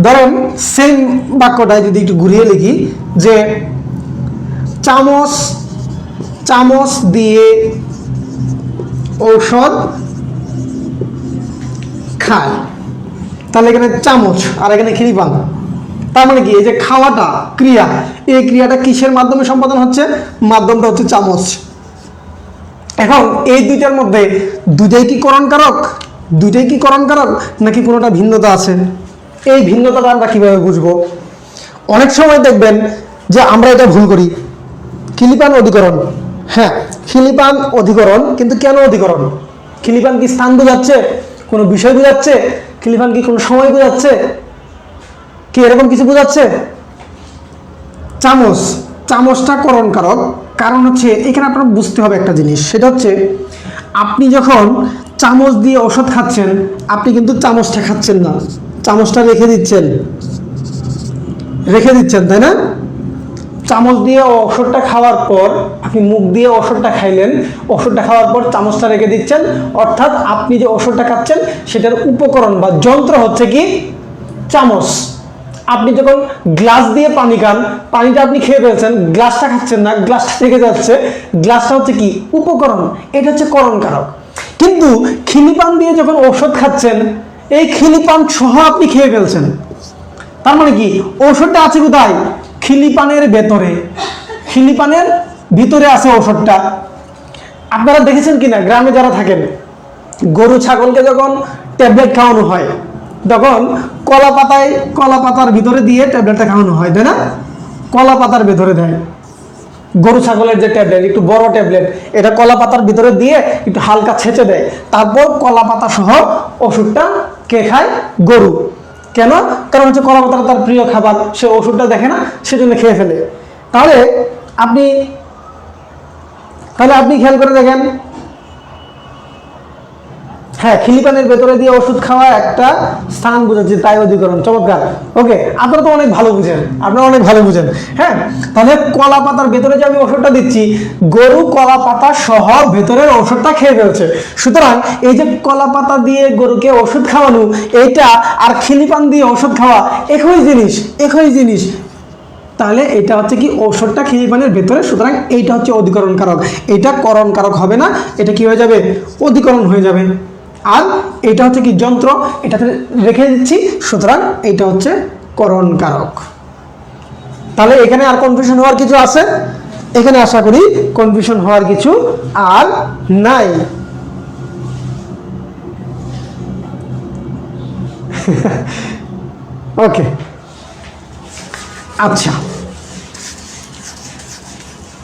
ধরেন সেম বাক্যটায় যদি একটু ঘুরিয়ে লিখি যে চামচ দিয়ে ঔষধ খায়, তাহলে এখানে চামচ আর এখানে খিলিপান, তার মানে কি, এই যে খাওয়াটা ক্রিয়া, এই ক্রিয়াটা কিসের মাধ্যমে সম্পাদন হচ্ছে? মাধ্যমটা হচ্ছে চামচ। এখন এই দুইটার মধ্যে দুইটাই কি করণ কারক নাকি কোনোটা ভিন্নতা আছে? এই ভিন্নতাটা আমরা কিভাবে বুঝবো? অনেক সময় দেখবেন যে আমরা এটা ভুল করি, খিলিপান অধিকরণ। হ্যাঁ, খিলিপান অধিকরণ, কিন্তু কেন অধিকরণ? খিলিপান কি স্থান বোঝাচ্ছে, কোনো বিষয় বোঝাচ্ছে? খিলিপান কি কোনো সময় বোঝাচ্ছে, কি এরকম কিছু বোঝাচ্ছে? চামচটা করণ কারক, কারণ হচ্ছে এখানে আপনার বুঝতে হবে একটা জিনিস, সেটা হচ্ছে আপনি যখন চামচ দিয়ে ওষুধ খাচ্ছেন, আপনি কিন্তু চামচটা খাচ্ছেন না, চামচটা রেখে দিচ্ছেন। রেখে দিচ্ছেন, তাই না? চামচ দিয়ে ওষুধটা খাওয়ার পর আপনি মুখ দিয়ে ওষুধটা খাইলেন, ওষুধটা খাওয়ার পর চামচটা রেখে দিচ্ছেন, অর্থাৎ আপনি যে ওষুধটা খাচ্ছেন সেটার উপকরণ বা যন্ত্র হচ্ছে কি চামচ। আপনি যখন গ্লাস দিয়ে পানি খান, পানিটা আপনি খেয়ে ফেলছেন, গ্লাসটা খাচ্ছেন না, গ্লাসটা রেখে যাচ্ছে, গ্লাসটা হচ্ছে কি উপকরণ, এটা হচ্ছে করণ কারক। কিন্তু খিলিপান দিয়ে যখন ঔষধ খাচ্ছেন, এই খিলিপান সহ আপনি খেয়ে ফেলছেন, তার মানে কি ঔষধটা আছে কোথায়? খিলিপানের ভেতরে, খিলিপানের ভিতরে আছে ঔষধটা। আপনারা দেখেছেন কিনা গ্রামে যারা থাকেন, গরু ছাগলকে যখন ট্যাবলেট খাওয়ানো হয় তখন কলা পাতার ভিতরে দিয়ে ট্যাবলেটটা খাওয়ানো হয়, তাই না? কলা পাতার ভেতরে দেয় গরু ছাগলের যে ট্যাবলেট, একটু বড় ট্যাবলেট, এটা কলা পাতার ভিতরে দিয়ে একটু হালকা ছেঁচে দেয়, তারপর কলা পাতা সহ ওষুধটা কে খায়? গরু। কেন? কারণ হচ্ছে কলা পাতাটা তার প্রিয় খাবার, সে ওষুধটা দেখে না, সেজন্য খেয়ে ফেলে। তাহলে আপনি খেয়াল করে দেখেন, হ্যাঁ, খিলিপানের ভেতরে দিয়ে ওষুধ খাওয়া একটা স্থান বুঝাচ্ছে, তাই অধিকরণ। চমৎকার, ওকে, আপনারা তো অনেক ভালো বুঝেন, হ্যাঁ। তাহলে কলা পাতার ভেতরে যে আমি ওষুধটা দিচ্ছি, গরু কলা পাতা সহ ভেতরের ওষুধটা খেয়ে ফেলছে। সুতরাং এই যে কলা পাতা দিয়ে গরুকে ওষুধ খাওয়ানো, এইটা আর খিলিপান দিয়ে ওষুধ খাওয়া একই জিনিস। তাহলে এটা হচ্ছে কি ওষুধটা খিলিপানের ভেতরে, সুতরাং এইটা হচ্ছে অধিকরণ কারক, এটা করণ কারক হবে না, এটা কি হয়ে যাবে? অধিকরণ হয়ে যাবে। আর এটা হচ্ছে কি যন্ত্র, এটাতে রেখে দিচ্ছি, সুতরাং এটা হচ্ছে করণ কারক। তাহলে এখানে আর কনফিউশন হওয়ার কিছু আছে? এখানে আশা করি কনফিউশন হওয়ার কিছু আর নাই। ওকে, আচ্ছা,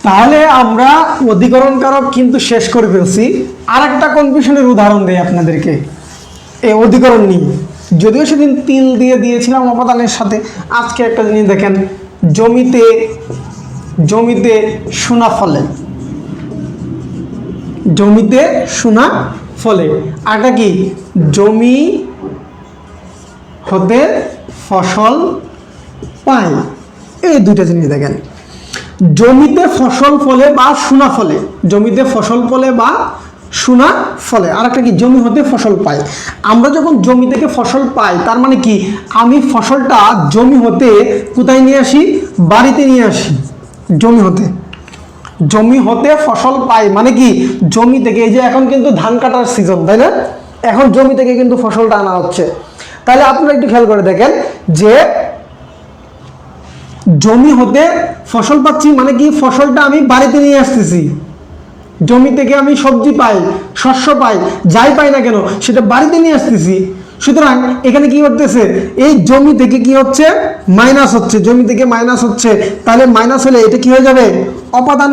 তাহলে আমরা অধিকরণ কারক কিন্তু শেষ করে ফেলছি। আর একটা কনফিউশনের উদাহরণ দেই আপনাদেরকে এই অধিকরণ নিয়ে, যদিও সেদিন তিল দিয়ে দিয়েছিলাম অপাদানের সাথে। আজকে একটা জিনিস দেখেন, জমিতে সোনা ফলে, জমিতে সোনা ফলে, আরটা কি জমি হতে ফসল পায়। এই দুইটা জিনিস দেখেন, জমিতে ফসল ফলে বা সোনা ফলে, জমিতে ফসল ফলে বা সোনা ফলে, আর একটা কি জমি হতে ফসল পাই। আমরা যখন জমি থেকে ফসল পাই, তার মানে কি আমি ফসলটা জমি হতে কোথায় নিয়ে আসি? বাড়িতে নিয়ে আসি। জমি হতে ফসল পাই মানে কি জমি থেকে, এই যে এখন কিন্তু ধান কাটার সিজন, তাই না? এখন জমি থেকে কিন্তু ফসলটা আনা হচ্ছে। তাহলে আপনারা একটু খেয়াল করে দেখেন যে জমি হতে ফসল পাচ্ছি মানে কি ফসলটা আমি বাড়িতে নিয়ে আসতেছি। জমি থেকে আমি সবজি পাই, শস্য পাই, যাই পাই না কেন সেটা বাড়িতে নিয়ে আসতেছি। সুতরাং এখানে কি করতেছে? এই জমি থেকে কি হচ্ছে? মাইনাস হচ্ছে, জমি থেকে মাইনাস হচ্ছে। তাহলে মাইনাস হলে এটা কি হয়ে যাবে? অপাদান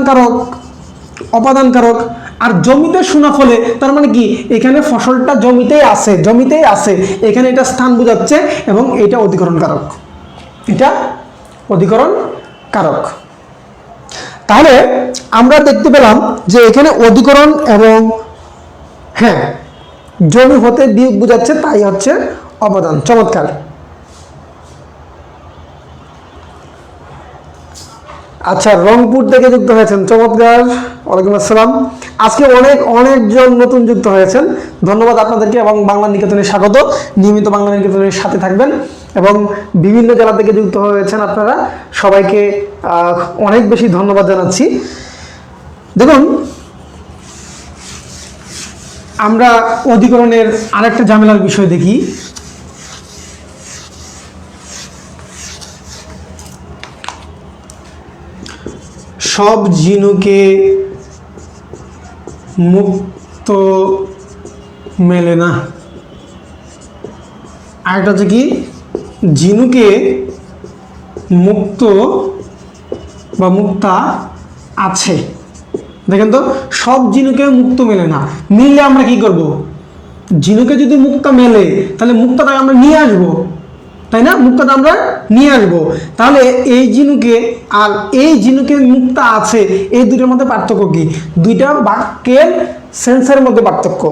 কারক। আর জমিতে সোনা ফলে, তার মানে কি এখানে ফসলটা জমিতেই আছে, এখানে এটা স্থান বোঝাচ্ছে এবং এটা অধিকরণ কারক। তাহলে আমরা দেখতে পেলাম যে এখানে অধিকরণ এবং হ্যাঁ জমি হতে দিক বোঝাচ্ছে, তাই হচ্ছে অবদান। চমৎকার। আচ্ছা, রংপুর থেকে যুক্ত হয়েছেন, চমৎকার, ওয়ালাইকুম আসসালাম। আজকে অনেকজন নতুন যুক্ত হয়েছেন, ধন্যবাদ আপনাদেরকে এবং বাংলা নিকেতনে স্বাগত। নিয়মিত বাংলা নিকেতনের সাথে থাকবেন এবং বিভিন্ন জেলা থেকে যুক্ত হয়েছেন আপনারা, সবাইকে অনেক বেশি ধন্যবাদ জানাচ্ছি। দেখুন, আমরা অধিকরণের আরেকটা ঝামেলার বিষয় দেখি। সব ঝিনুকে মুক্ত মেলে না। আরেকটা হচ্ছে কি ঝিনুকে মুক্ত বা মুক্তা আছে। দেখেন তো, সব ঝিনুকে মুক্ত মেলে না। মিললে আমরা কি করব? ঝিনুকে যদি মুক্তা মেলে তাহলে মুক্তাটা আমরা নিয়ে আসবো, তাই না? মুক্তাটা আমরা নিয়ে আসবো। তাহলে এই ঝিনুকে আর এই ঝিনুকে মুক্তা আছে, এই দুটোর মধ্যে পার্থক্য কি? দুইটা বাক্যের সেন্সের মধ্যে পার্থক্য,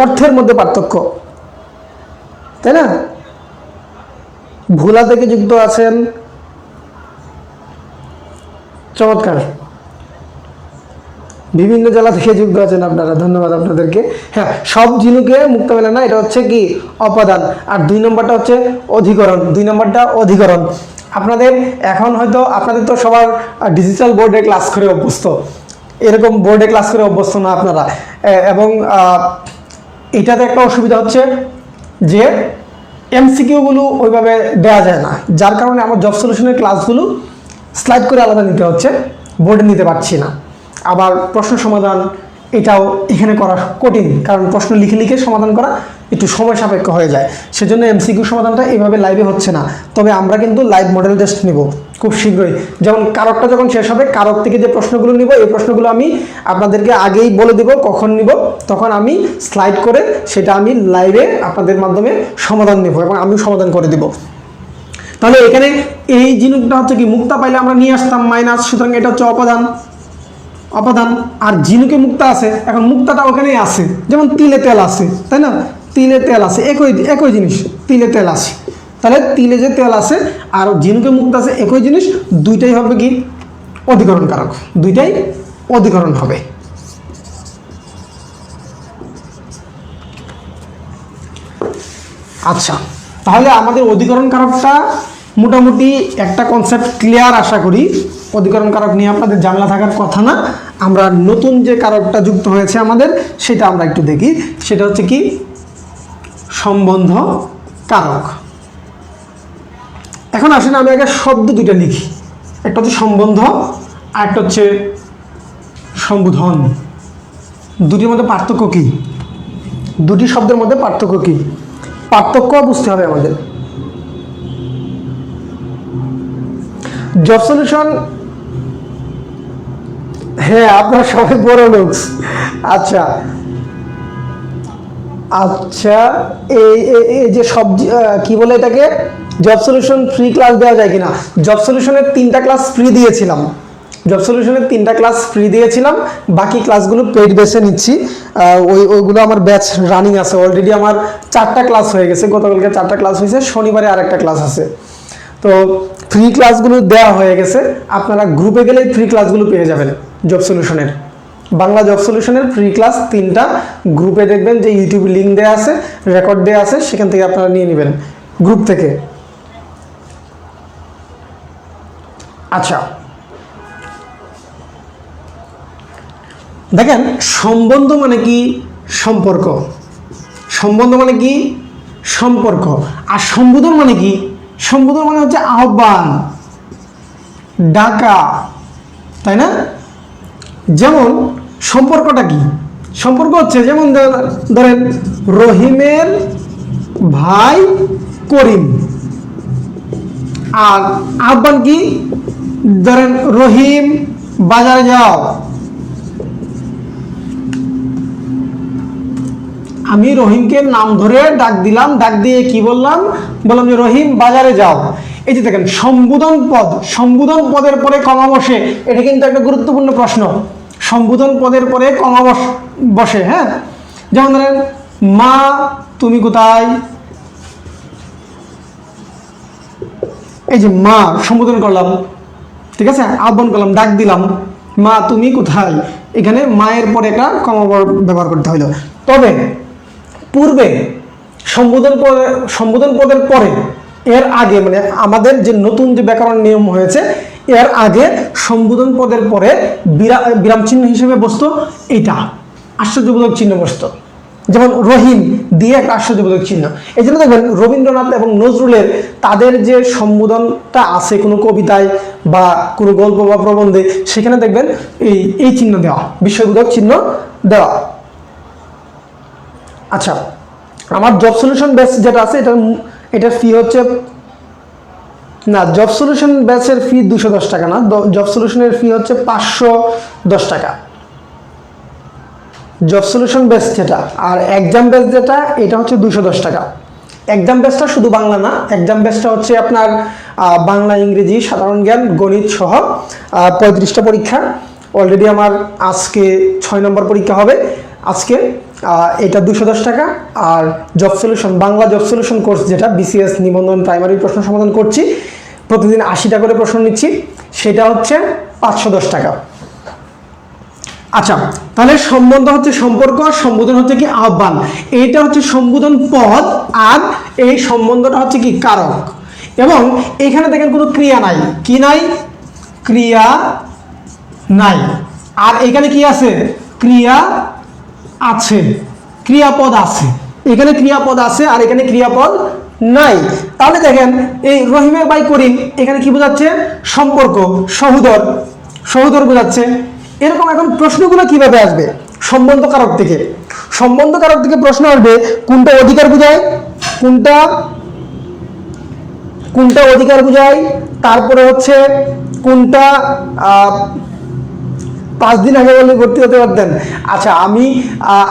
অর্থের মধ্যে পার্থক্য, তাই না? ভোলা থেকে যুক্ত আছেন, চমৎকার, বিভিন্ন জেলা থেকে যুক্ত আছেন আপনারা, ধন্যবাদ আপনাদেরকে। হ্যাঁ, সব ঝিনুকে মুক্তা মেলে না, এটা হচ্ছে কি অপাদান। আর 2 নম্বরটা হচ্ছে অধিকরণ, 2 নম্বরটা অধিকরণ। আপনাদের এখন হয়তো আপনাদের তো সবার ডিজিটাল বোর্ডে ক্লাস করে অভ্যস্ত, এরকম বোর্ডে ক্লাস করে অভ্যস্ত না আপনারা। এবং এটাতে একটা অসুবিধা হচ্ছে যে এমসিকিউগুলো ওইভাবে দেওয়া যায় না, যার কারণে আমার জব সলিউশনের ক্লাসগুলো স্লাইড করে আলাদা নিতে হচ্ছে, বোর্ডে নিতে পারছি না। আবার প্রশ্ন সমাধান এটাও এখানে করা কঠিন, কারণ প্রশ্ন লিখে লিখে সমাধান করা একটু সময় সাপেক্ষ হয়ে যায়, সেজন্য এমসিকিউ সমাধানটা এইভাবে লাইভে হচ্ছে না। তবে আমরা কিন্তু লাইভ মডেল টেস্ট নিব খুব শীঘ্রই, যেমন কারকটা যখন শেষ হবে, কারক থেকে যে প্রশ্নগুলো নিব, এই প্রশ্নগুলো আমি আপনাদেরকে আগেই বলে দেব কখন নিব, তখন আমি স্লাইড করে সেটা আমি লাইভে আপনাদের মাধ্যমে সমাধান নেব এবং আমি সমাধান করে দেব। তাহলে এখানে এই জিনিসটা হচ্ছে কি, মুক্তা পাইলে আমরা নিয়ে আসতাম মাইনাস, সুতরাং এটা হচ্ছে অপাদান, অপাদান। আর ঝিনুকে মুক্তা আছে, এখন মুক্তাটা ওখানেই আছে, যেমন তিলে তেল আছে, তাই না, তিলে তেল আছে, একই জিনিস, তিলে তেল আছে। তাহলে তিলে যে তেল আছে আর ঝিনুকে মুক্তা আছে, একই জিনিস, দুইটাই হবে কি অধিকরণ কারক, দুইটাই অধিকরণ হবে। আচ্ছা, তাহলে আমাদের অধিকরণ কারকটা মোটামুটি একটা কনসেপ্ট ক্লিয়ার আশা করি। অধিকরণ কারক নিয়ে আপনাদের জানলা থাকার কথা না। আমরা নতুন যে কারকটা যুক্ত হয়েছে আমাদের, সেটা আমরা একটু দেখি। সেটা হচ্ছে কি সম্বন্ধ কারক। এখন আসেন আমি আগে শব্দ দুইটা লিখি, একটা হচ্ছে সম্বন্ধ আর একটা হচ্ছে সম্বোধন। দুটির মধ্যে পার্থক্য কি, দুটি শব্দের মধ্যে পার্থক্য কি, পার্থক্য বুঝতে হবে আমাদের। জব সলিউশন, হ্যাঁ আপনারা সবাই বড় লোক। আচ্ছা আচ্ছা, এই যে সব কি বলে এটাকে, জব সলিউশন ফ্রি ক্লাস দেওয়া যায় কিনা? জব সলিউশনের 3টা ক্লাস ফ্রি দিয়েছিলাম, জব সলিউশনের 3টা ক্লাস ফ্রি দিয়েছিলাম, বাকি ক্লাসগুলো পেইড বেসে নিচ্ছি। ওইগুলো আমার ব্যাচ রানিং আছে, অলরেডি আমার 4টা ক্লাস হয়ে গেছে, গতকালকে 4টা ক্লাস হয়েছে, শনিবারে আরেকটা ক্লাস আছে। তো ফ্রি ক্লাসগুলো দেওয়া হয়ে গেছে, আপনারা গ্রুপে গেলে ফ্রি ক্লাসগুলো পেয়ে যাবেন। জব সলিউশনের বাংলা জব সলিউশনের ফ্রি ক্লাস 3টা গ্রুপে দেখবেন যে ইউটিউবে লিঙ্ক দেওয়া আছে, রেকর্ড দেওয়া আছে, সেখান থেকে আপনারা নিয়ে নেবেন গ্রুপ থেকে। আচ্ছা দেখেন, সম্বন্ধ মানে কি সম্পর্ক, সম্বন্ধ মানে কি সম্পর্ক। আর সম্বোধন মানে কি, সম্বোধন মানে হচ্ছে আহ্বান, ডাকা, তাই না? যেমন সম্পর্কটা কি, সম্পর্ক হচ্ছে যেমন ধরেন রহিমের ভাই করিম, আর আহ্বান কি, ধরেন রহিম বাজারে যাও, আমি রহিমকে নাম ধরে ডাক দিলাম, ডাক দিয়ে কি বললাম, বললাম যে রহিম বাজারে যাও। এই যে দেখেন সম্বোধন পদ, সম্বোধন পদের পরে কমা বসে, এটা কিন্তু একটা গুরুত্বপূর্ণ প্রশ্ন। সম্বোধন পদের পরে কমা বসে, হ্যাঁ, যেমন ধরেন মা তুমি কোথায়, এই যে মা সম্বোধন করলাম, ঠিক আছে, আহ্বান করলাম, ডাক দিলাম, মা তুমি কোথায়, এখানে মায়ের পরে একটা কমা ব্যবহার করতে হইল। তবে পূর্বে সম্বোধন পদের পরে, এর আগে, মানে আমাদের যে নতুন যে ব্যাকরণ নিয়ম হয়েছে, এর আগে সম্বোধন পদের পরে বিরাম চিহ্ন হিসেবে বসতো এইটা, আশ্চর্যবোধক চিহ্ন বসতো, যেমন রহিম দিয়ে একটা আশ্চর্যবোধক চিহ্ন। এই জন্য দেখবেন রবীন্দ্রনাথ এবং নজরুলের তাদের যে সম্বোধনটা আছে কোনো কবিতায় বা কোনো গল্প বা প্রবন্ধে, সেখানে দেখবেন এই চিহ্ন দেওয়া, বিস্ময়বোধক চিহ্ন দেওয়া। আচ্ছা, আমার জব সলিউশন ব্যাচ যেটা আছে, এটার ফি হচ্ছে না, জব সলিউশন ব্যাচের ফি 210 টাকা না, জব সলিউশনের ফি হচ্ছে 510 টাকা জব সলিউশন ব্যাচ যেটা। আর এক্সাম ব্যাচ যেটা, এটা হচ্ছে 210 টাকা। এক্সাম ব্যাচটা শুধু বাংলা না, এক্সাম ব্যাচটা হচ্ছে আপনার বাংলা, ইংরেজি, সাধারণ জ্ঞান, গণিত সহ 35টা পরীক্ষা। অলরেডি আমার আজকে 6 নম্বর পরীক্ষা হবে আজকে, এটা 210 টাকা। আর job solution, Bangla job solution course যেটা বিসিএস নিবন্ধন প্রাইমারি প্রশ্ন সমাধান করছি, প্রতিদিন 80টা করে প্রশ্ন নিচ্ছি, সেটা হচ্ছে 510 টাকা। আচ্ছা, তাহলে সম্বন্ধ হচ্ছে সম্পর্ক, সম্বোধন হচ্ছে কি আহ্বান, এইটা হচ্ছে সম্বোধন পদ, আর এই সম্বন্ধটা হচ্ছে কি কারক। এবং এখানে দেখেন কোনো ক্রিয়া নাই, কি নাই? ক্রিয়া নাই। আর এখানে কি আছে? ক্রিয়া আছে, ক্রিয়াপদ আছে। এখানে ক্রিয়াপদ আছে আর এখানে ক্রিয়াপদ নাই। তাহলে দেখেন এই রহিমে বাই করিম, এখানে কি বোঝাচ্ছে? সম্পর্ক, সহোদর, সহোদর বোঝাচ্ছে। এরকম এখন প্রশ্নগুলো কিভাবে আসবে? সম্বন্ধ কারক থেকে। সম্বন্ধ কারক থেকে প্রশ্ন আসবে কোনটা অধিকার বোঝায়, কোনটা কোনটা অধিকার বোঝায়, তারপরে হচ্ছে কোনটা 5 দিন আগে বলে ভর্তি হতে পারতেন। আচ্ছা, আমি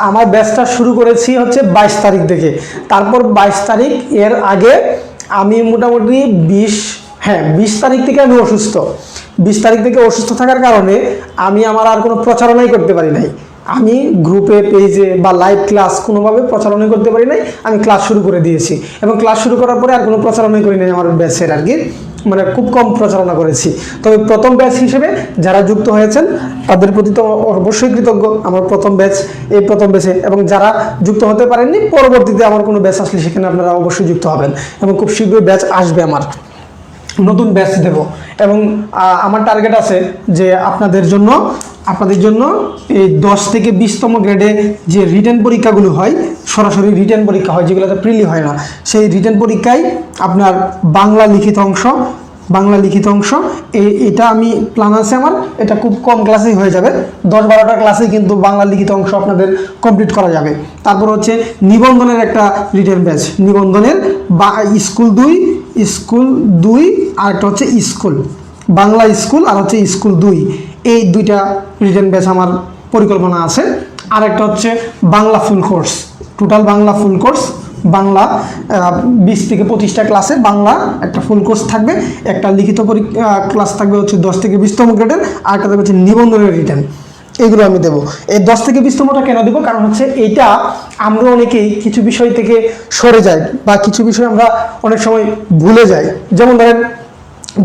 আমার ব্যাচটা শুরু করেছি হচ্ছে 22 তারিখ থেকে, তারপর 22 তারিখ, এর আগে আমি মোটামুটি 20 তারিখ থেকে আমি অসুস্থ। 20 তারিখ থেকে অসুস্থ থাকার কারণে আমি আমার আর কোনো প্রচারণাই করতে পারি নাই। আমি গ্রুপে, পেজে বা লাইভ ক্লাস কোনোভাবে প্রচারণা করতে পারি নাই। আমি ক্লাস শুরু করে দিয়েছি এবং ক্লাস শুরু করার পরে আর কোনো প্রচারণাই করি নাই আমার ব্যাচের আর কি, মানে খুব কম প্রচারণা করেছি। তবে প্রথম ব্যাচ হিসেবে যারা যুক্ত হয়েছেন তাদের প্রতি তো অবশ্যই কৃতজ্ঞ, আমার প্রথম ব্যাচ, এই প্রথম ব্যাচে। এবং যারা যুক্ত হতে পারেননি, পরবর্তীতে আমার কোনো ব্যাচ আসলে সেখানে আপনারা অবশ্যই যুক্ত হবেন এবং খুব শীঘ্রই ব্যাচ আসবে, আমার নতুন ব্যাচ দেব। এবং আমার টার্গেট আছে যে আপনাদের জন্য এই 10 থেকে 20তম গ্রেডে যে রিটেন পরীক্ষাগুলো হয়, সরাসরি রিটেন পরীক্ষা হয়, যেগুলোতে প্রিলি হয় না, সেই রিটেন পরীক্ষায় আপনার বাংলা লিখিত অংশ এটা আমি প্ল্যান আছে আমার, এটা খুব কম ক্লাসেই হয়ে যাবে, 10-12টা ক্লাসেই কিন্তু বাংলা লিখিত অংশ আপনাদের কমপ্লিট করা যাবে। তারপর হচ্ছে নিবন্ধনের একটা রিটেন ব্যাচ, নিবন্ধনের স্কুল 2 আর একটা হচ্ছে স্কুল বাংলা স্কুল, আর হচ্ছে স্কুল 2, এই 2টা রিটেন ব্যাচ আমার পরিকল্পনা আছে। আর একটা হচ্ছে Bangla full course, total Bangla full course, Bangla 20 থেকে 25টা ক্লাসে বাংলা একটা ফুল কোর্স থাকবে। একটা লিখিত ক্লাস থাকবে হচ্ছে 10 থেকে 20তম গ্রেডের, আর একটা থাকবে হচ্ছে নিবন্ধনের রিটেন। এগুলো আমি দেবো। এই 10 থেকে 20তমটা কেন দেবো? কারণ হচ্ছে এইটা আমরা অনেকেই কিছু বিষয় থেকে সরে যাই বা কিছু বিষয় আমরা অনেক সময় ভুলে যাই। যেমন ধরেন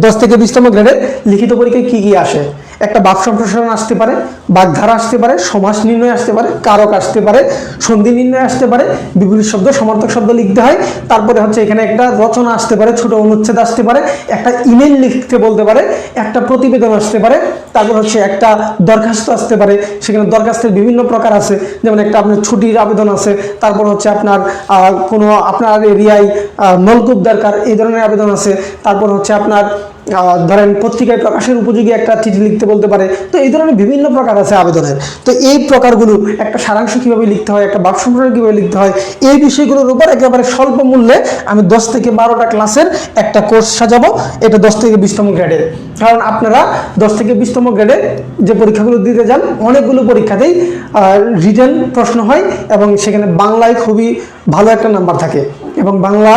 10 থেকে 20তম গ্রেডের লিখিত পরীক্ষায় কি কি আসে? একটা বাক সম্প্রসারণ আসতে পারে, বাগধারা আসতে পারে, সমাস নির্ণয় আসতে পারে, কারক আসতে পারে, সন্ধি নির্ণয় আসতে পারে, বিপরীত শব্দ, সমার্থক শব্দ লিখতে হয়। তারপরে হচ্ছে এখানে একটা রচনা আসতে পারে, ছোট অনুচ্ছেদ আসতে পারে, একটা ইমেল লিখতে বলতে পারে, একটা প্রতিবেদন আসতে পারে, তারপর হচ্ছে একটা দরখাস্ত আসতে পারে। সেখানে দরখাস্তের বিভিন্ন প্রকার আছে, যেমন একটা আপনার ছুটির আবেদন আছে, তারপর হচ্ছে আপনার আপনার এরিয়ায় নলকূপ দরকার, এই ধরনের আবেদন আছে। তারপর হচ্ছে আপনার ধরেন পত্রিকায় প্রকাশের উপযোগী একটা চিঠি লিখতে বলতে পারে। তো এই ধরনের বিভিন্ন প্রকার আছে আবেদনের। তো এই প্রকারগুলো, একটা সারাংশ কীভাবে লিখতে হয়, একটা বাক সম্প্রসারণ কীভাবে লিখতে হয়, এই বিষয়গুলোর উপর একেবারে স্বল্প মূল্যে আমি 10 থেকে 12টা ক্লাসের একটা কোর্স সাজাবো। এটা 10 থেকে 20তম গ্রেডের। কারণ আপনারা 10 থেকে 20তম গ্রেডে যে পরীক্ষাগুলো দিতে যান, অনেকগুলো পরীক্ষাতেই রিটেন প্রশ্ন হয় এবং সেখানে বাংলায় খুবই ভালো একটা নাম্বার থাকে। এবং বাংলা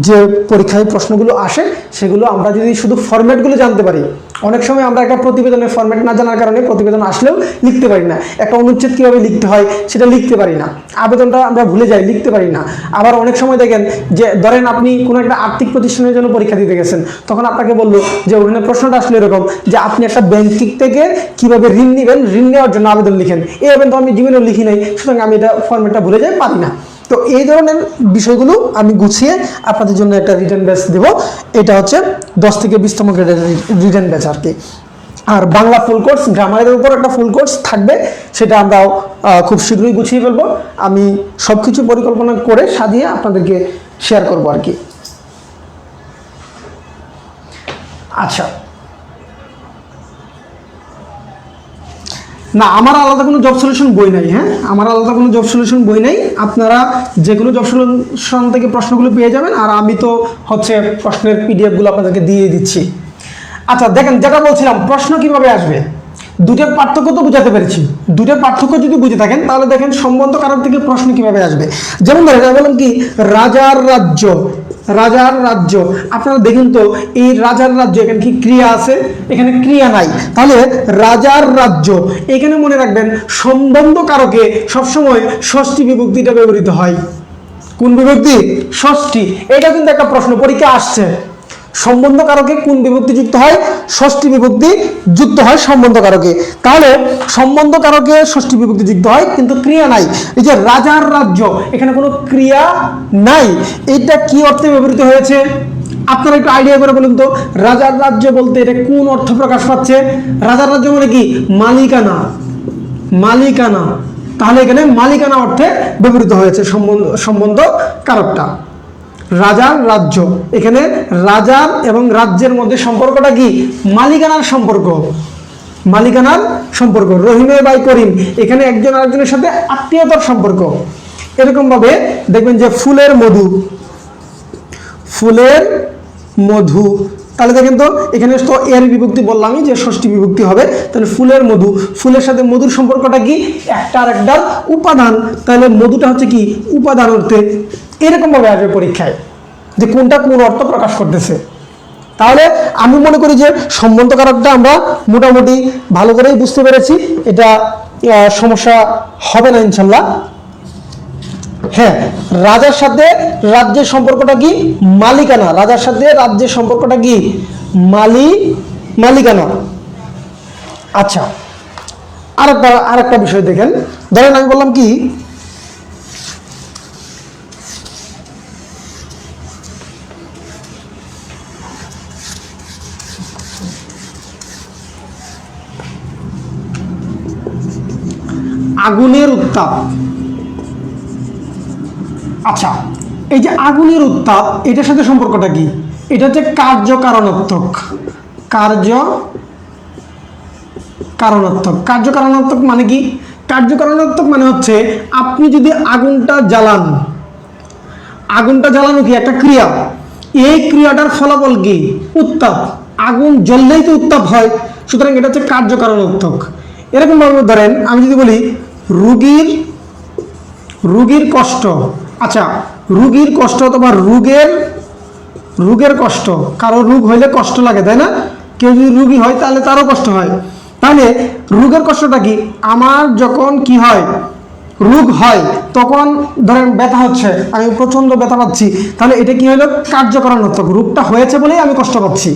যে পরীক্ষায় প্রশ্নগুলো আসে, সেগুলো আমরা যদি শুধু ফরম্যাটগুলো জানতে পারি, অনেক সময় আমরা একটা প্রতিবেদনের ফরম্যাট না জানার কারণে প্রতিবেদন আসলেও লিখতে পারি না, একটা অনুচ্ছেদ কীভাবে লিখতে হয় সেটা লিখতে পারি না, আবেদনটা আমরা ভুলে যাই, লিখতে পারি না। আবার অনেক সময় দেখেন যে ধরেন আপনি কোনো একটা আর্থিক প্রতিষ্ঠানের জন্য পরীক্ষা দিতে গেছেন, তখন আপনাকে বললো যে ওখানে প্রশ্নটা আসলে এরকম যে আপনি একটা ব্যাংক থেকে কীভাবে ঋণ নেবেন, ঋণ নেওয়ার জন্য আবেদন লিখেন। এই আবেদন আমি জীবনেও লিখি নাই, সুতরাং আমি এটা ফরম্যাটটা ভুলে যাই, পারি না। তো এই ধরনের বিষয়গুলো আমি গুছিয়ে আপনাদের জন্য একটা রিটেন ব্যাচ দেব। এটা হচ্ছে 10 থেকে 20তম গ্রেডের রিটেন ব্যাচ আর কি। আর বাংলা ফুল কোর্স, গ্রামারের উপর একটা ফুল কোর্স থাকবে, সেটা আমরাও খুব শীঘ্রই গুছিয়ে ফেলবো। আমি সব কিছু পরিকল্পনা করে সাজিয়ে আপনাদেরকে শেয়ার করবো আর কি। আচ্ছা, না, আমার আলাদা কোনো জব সলিউশন বই নাই। হ্যাঁ, আমার আলাদা কোনো জব সলিউশন বই নাই। আপনারা যে কোনো জব সলিউশন থেকে প্রশ্নগুলো পেয়ে যাবেন, আর আমি তো হচ্ছে প্রশ্নের পিডিএফগুলো আপনাদেরকে দিয়ে দিচ্ছি। আচ্ছা, দেখেন যেটা বলছিলাম, প্রশ্ন কিভাবে আসবে, দুটোর পার্থক্য তো বুঝাতে পেরেছি। দুটোর পার্থক্য যদি বুঝে থাকেন, তাহলে দেখেন সম্বন্ধ কারক থেকে প্রশ্ন কিভাবে আসবে। যেমন ধরেন বললাম কি, রাজার রাজ্য, রাজার রাজ্য। আপনারা দেখুন তো, এই রাজার রাজ্য, এখানে কি ক্রিয়া আছে? এখানে ক্রিয়া নাই। তাহলে রাজার রাজ্য, এখানে মনে রাখবেন সম্বন্ধ কারকে সবসময় ষষ্ঠী বিভক্তিটা ব্যবহৃত হয়। কোন বিভক্তি? ষষ্ঠী। এটা কিন্তু একটা প্রশ্ন পরীক্ষা আসছে। সম্বন্ধ কারকে কোন বিভক্তি যুক্ত হয়? ষষ্ঠী বিভক্তি যুক্ত হয় সম্বন্ধ কারকে। তাহলে সম্বন্ধ কারকে ষষ্ঠী বিভক্তি যুক্ত হয়, কিন্তু ক্রিয়া নাই। এই যে রাজার রাজ্য, এখানে কোনো ক্রিয়া নাই। এটা কি অর্থে ব্যবহৃত হয়েছে আপনারা একটু আইডিয়া করে বলুন তো। রাজার রাজ্য বলতে এটা কোন অর্থ প্রকাশ পাচ্ছে? রাজার রাজ্য মানে কি? মালিকানা, মালিকানা। তাহলে এখানে মালিকানা অর্থে ব্যবহৃত হয়েছে সম্বন্ধ কারকটা। রাজার রাজ্য, এখানে রাজার এবং রাজ্যের মধ্যে সম্পর্কটা কি? মালিকানার সম্পর্ক, মালিকানার সম্পর্ক। রহিমে বাই করিম, এখানে একজন আরেকজনের সাথে আত্মীয়তার সম্পর্ক। এরকম ভাবে দেখবেন যে ফুলের মধু, ফুলের মধু, তাহলে দেখেন তো এখানে তো এর বিভক্তি বললামই যে ষষ্ঠী বিভক্তি হবে। তাহলে ফুলের মধু, ফুলের সাথে মধুর সম্পর্কটা কি? একটা আরেকটার উপাদান। তাহলে মধুটা হচ্ছে কি? উপাদান অর্থে। এরকম ভাবে আসবে পরীক্ষায় যে কোনটা কোন অর্থ প্রকাশ করতেছে। তাহলে আমি মনে করি যে সম্বন্ধ কারকটা আমরা মোটামুটি ভালো করেই বুঝতে পেরেছি, এটা সমস্যা হবে না ইনশাল্লাহ। হ্যাঁ, রাজার সাথে রাজ্যের সম্পর্কটা কি? মালিকানা। রাজার সাথে রাজ্যের সম্পর্কটা কি? মালিকানা। আচ্ছা, আরেকটা বিষয় দেখেন। ধরেন আমি বললাম কি, আগুনের উত্তাপ। আচ্ছা, এই যে আগুনের উত্তাপ, এটার সাথে সম্পর্কটা কি? এটা হচ্ছে কার্যকারণাত্মক। কার্যকারণাত্মক মানে কি? কার্যকারণাত্মক মানে হচ্ছে আপনি যদি আগুনটা জ্বালান, আগুনটা জ্বালানো কি? একটা ক্রিয়া। এই ক্রিয়াটার ফলাফল কি? উত্তাপ। আগুন জ্বললেই তো উত্তাপ হয়, সুতরাং এটা হচ্ছে কার্যকারণাত্মক। এরকম ভাবে ধরেন আমি যদি বলি রুগীর কষ্ট। আচ্ছা, রুগীর কষ্ট অথবা রোগের কষ্ট, কারো রোগ হইলে কষ্ট লাগে, তাই না? কেউ যদি রুগী হয় তাহলে তারও কষ্ট হয়। তাহলে রোগের কষ্টটা কি? আমার যখন কি হয়, রোগ হয়, তখন ধরেন ব্যথা হচ্ছে, আমি প্রচন্ড ব্যথা পাচ্ছি, তাহলে এটা কি হলো? কার্যকারণাত্মক। রোগটা হয়েছে বলেই আমি কষ্ট পাচ্ছি,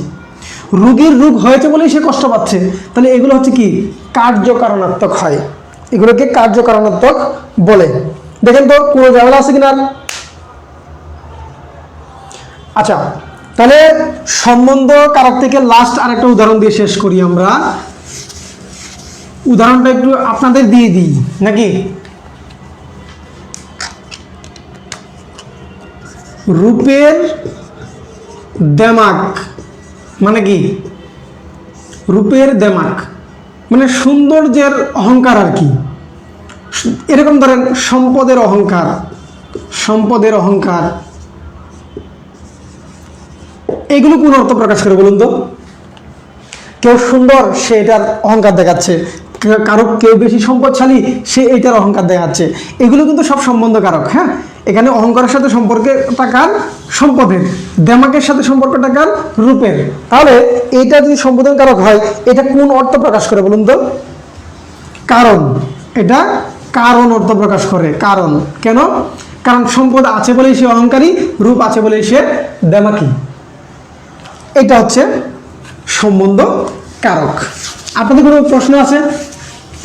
রোগীর রোগ হয়েছে বলেই সে কষ্ট পাচ্ছে। তাহলে এগুলো হচ্ছে কি? কার্যকারণাত্মক হয়, এগুলোকে কার্যকারণাত্মক বলে। দেখেন তো কোনো ঝামেলা আছে কিনা? আচ্ছা, তাহলে সম্বন্ধ কারক থেকে লাস্ট আরেকটা উদাহরণ দিয়ে শেষ করি আমরা। উদাহরণটা একটু আপনাদের দিয়ে দিই নাকি? রূপের দেমাক মানে কি? রূপের দেমাক মানে সৌন্দর্যের অহংকার আর কি। এরকম ধরেন সম্পদের অহংকার, সম্পদের অহংকার, এগুলো কোন অর্থ প্রকাশ করে বলুন তো? কেউ সুন্দর, সে এটার অহংকার দেখাচ্ছে। কারো কেউ বেশি সম্পদশালী, সে এটার অহংকার দেখাচ্ছে। এগুলো কিন্তু সব সম্বন্ধ কারক। হ্যাঁ, এখানে অহংকারের সাথে সম্পর্কে টাকার সম্পদের, দেমাকের সাথে সম্পর্ক টাকার রূপের। তাহলে এটা যদি সম্বোধন কারক হয়, এটা কোন অর্থ প্রকাশ করে বলুন তো? কারণ। এটা কারণ অর্থ প্রকাশ করে। কারণ কেন? কারণ সম্পদ আছে বলেই সে অহংকারী, রূপ আছে বলেই সে দেমাকি। এটা হচ্ছে সম্বন্ধ কারক। আপনাদের কোনো প্রশ্ন আছে?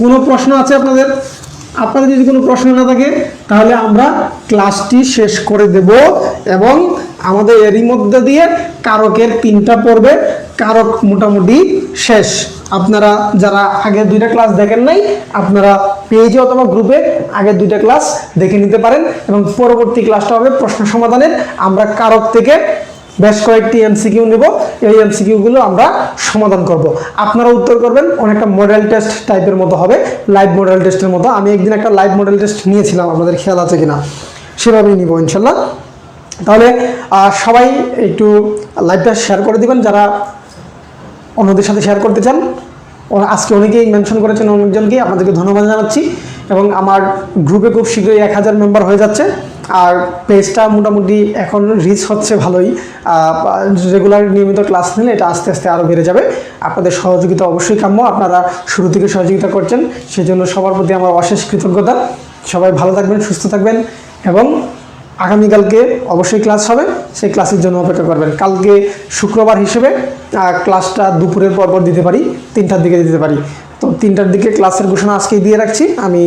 কোনো প্রশ্ন আছে আপনাদের? আপনাদের যদি কোনো প্রশ্ন না থাকে তাহলে আমরা ক্লাসটি শেষ করে দেব, এবং আমাদের এরই মধ্যে দিয়ে কারকের 3টা পর্বে কারক মোটামুটি শেষ। আপনারা যারা আগের 2টা ক্লাস দেখেন নাই, আপনারা পেজে অথবা গ্রুপে আগের 2টা ক্লাস দেখে নিতে পারেন, এবং পরবর্তী ক্লাসটা হবে প্রশ্ন সমাধানের। আমরা কারক থেকে বেশ কয়েকটি এমসিকিউ নেব, এই এমসিকিউগুলো আমরা সমাধান করব। আপনারা উত্তর করবেন, অনেকটা মডেল টেস্ট টাইপের মতো হবে, লাইভ মডেল টেস্টের মতো। আমি একদিন একটা লাইভ মডেল টেস্ট নিয়েছিলাম, আপনাদের খেয়াল আছে কিনা, সেভাবেই নিব ইনশাল্লাহ। তাহলে সবাই একটু লাইভটা শেয়ার করে দিবেন যারা অন্যদের সাথে শেয়ার করতে চান। আজকে অনেকেই মেনশন করেছেন, অনেকজনকে আপনাদেরকে ধন্যবাদ জানাচ্ছি। এবং আমার গ্রুপে খুব শীঘ্রই 1000 মেম্বার হয়ে যাচ্ছে, আর পেজটা মোটামুটি এখন রিচ হচ্ছে ভালোই। রেগুলার নিয়মিত ক্লাস নিলে এটা আস্তে আস্তে আরও বেড়ে যাবে। আপনাদের সহযোগিতা অবশ্যই কাম্য, আপনারা শুরু থেকে সহযোগিতা করছেন, সেজন্য সবার প্রতি আমার অশেষ কৃতজ্ঞতা। সবাই ভালো থাকবেন, সুস্থ থাকবেন, এবং আগামীকালকে অবশ্যই ক্লাস হবে, সেই ক্লাসের জন্য অপেক্ষা করবেন। কালকে শুক্রবার হিসেবে ক্লাসটা দুপুরের পরপর দিতে পারি, 3টার দিকে দিতে পারি। তো 3টার দিকে ক্লাসের ঘোষণা আজকেই দিয়ে রাখছি। আমি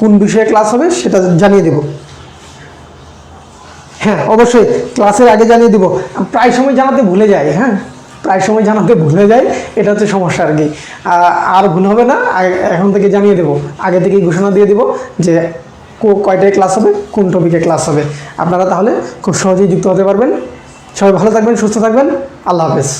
কোন বিষয়ে ক্লাস হবে সেটা জানিয়ে দেব। হ্যাঁ, অবশ্যই ক্লাসের আগে জানিয়ে দিব। প্রায় সময় জানাতে ভুলে যাই, হ্যাঁ প্রায় সময় জানাতে ভুলে যাই, এটা হচ্ছে সমস্যা আর কি। আর ভুল হবে না, এখন থেকে জানিয়ে দেব, আগে থেকেই ঘোষণা দিয়ে দিব যে কয়টায় ক্লাস হবে, কোন টপিকে ক্লাস হবে। আপনারা তাহলে খুব সহজেই যুক্ত হতে পারবেন। সবাই ভালো থাকবেন, সুস্থ থাকবেন। আল্লাহ হাফেজ।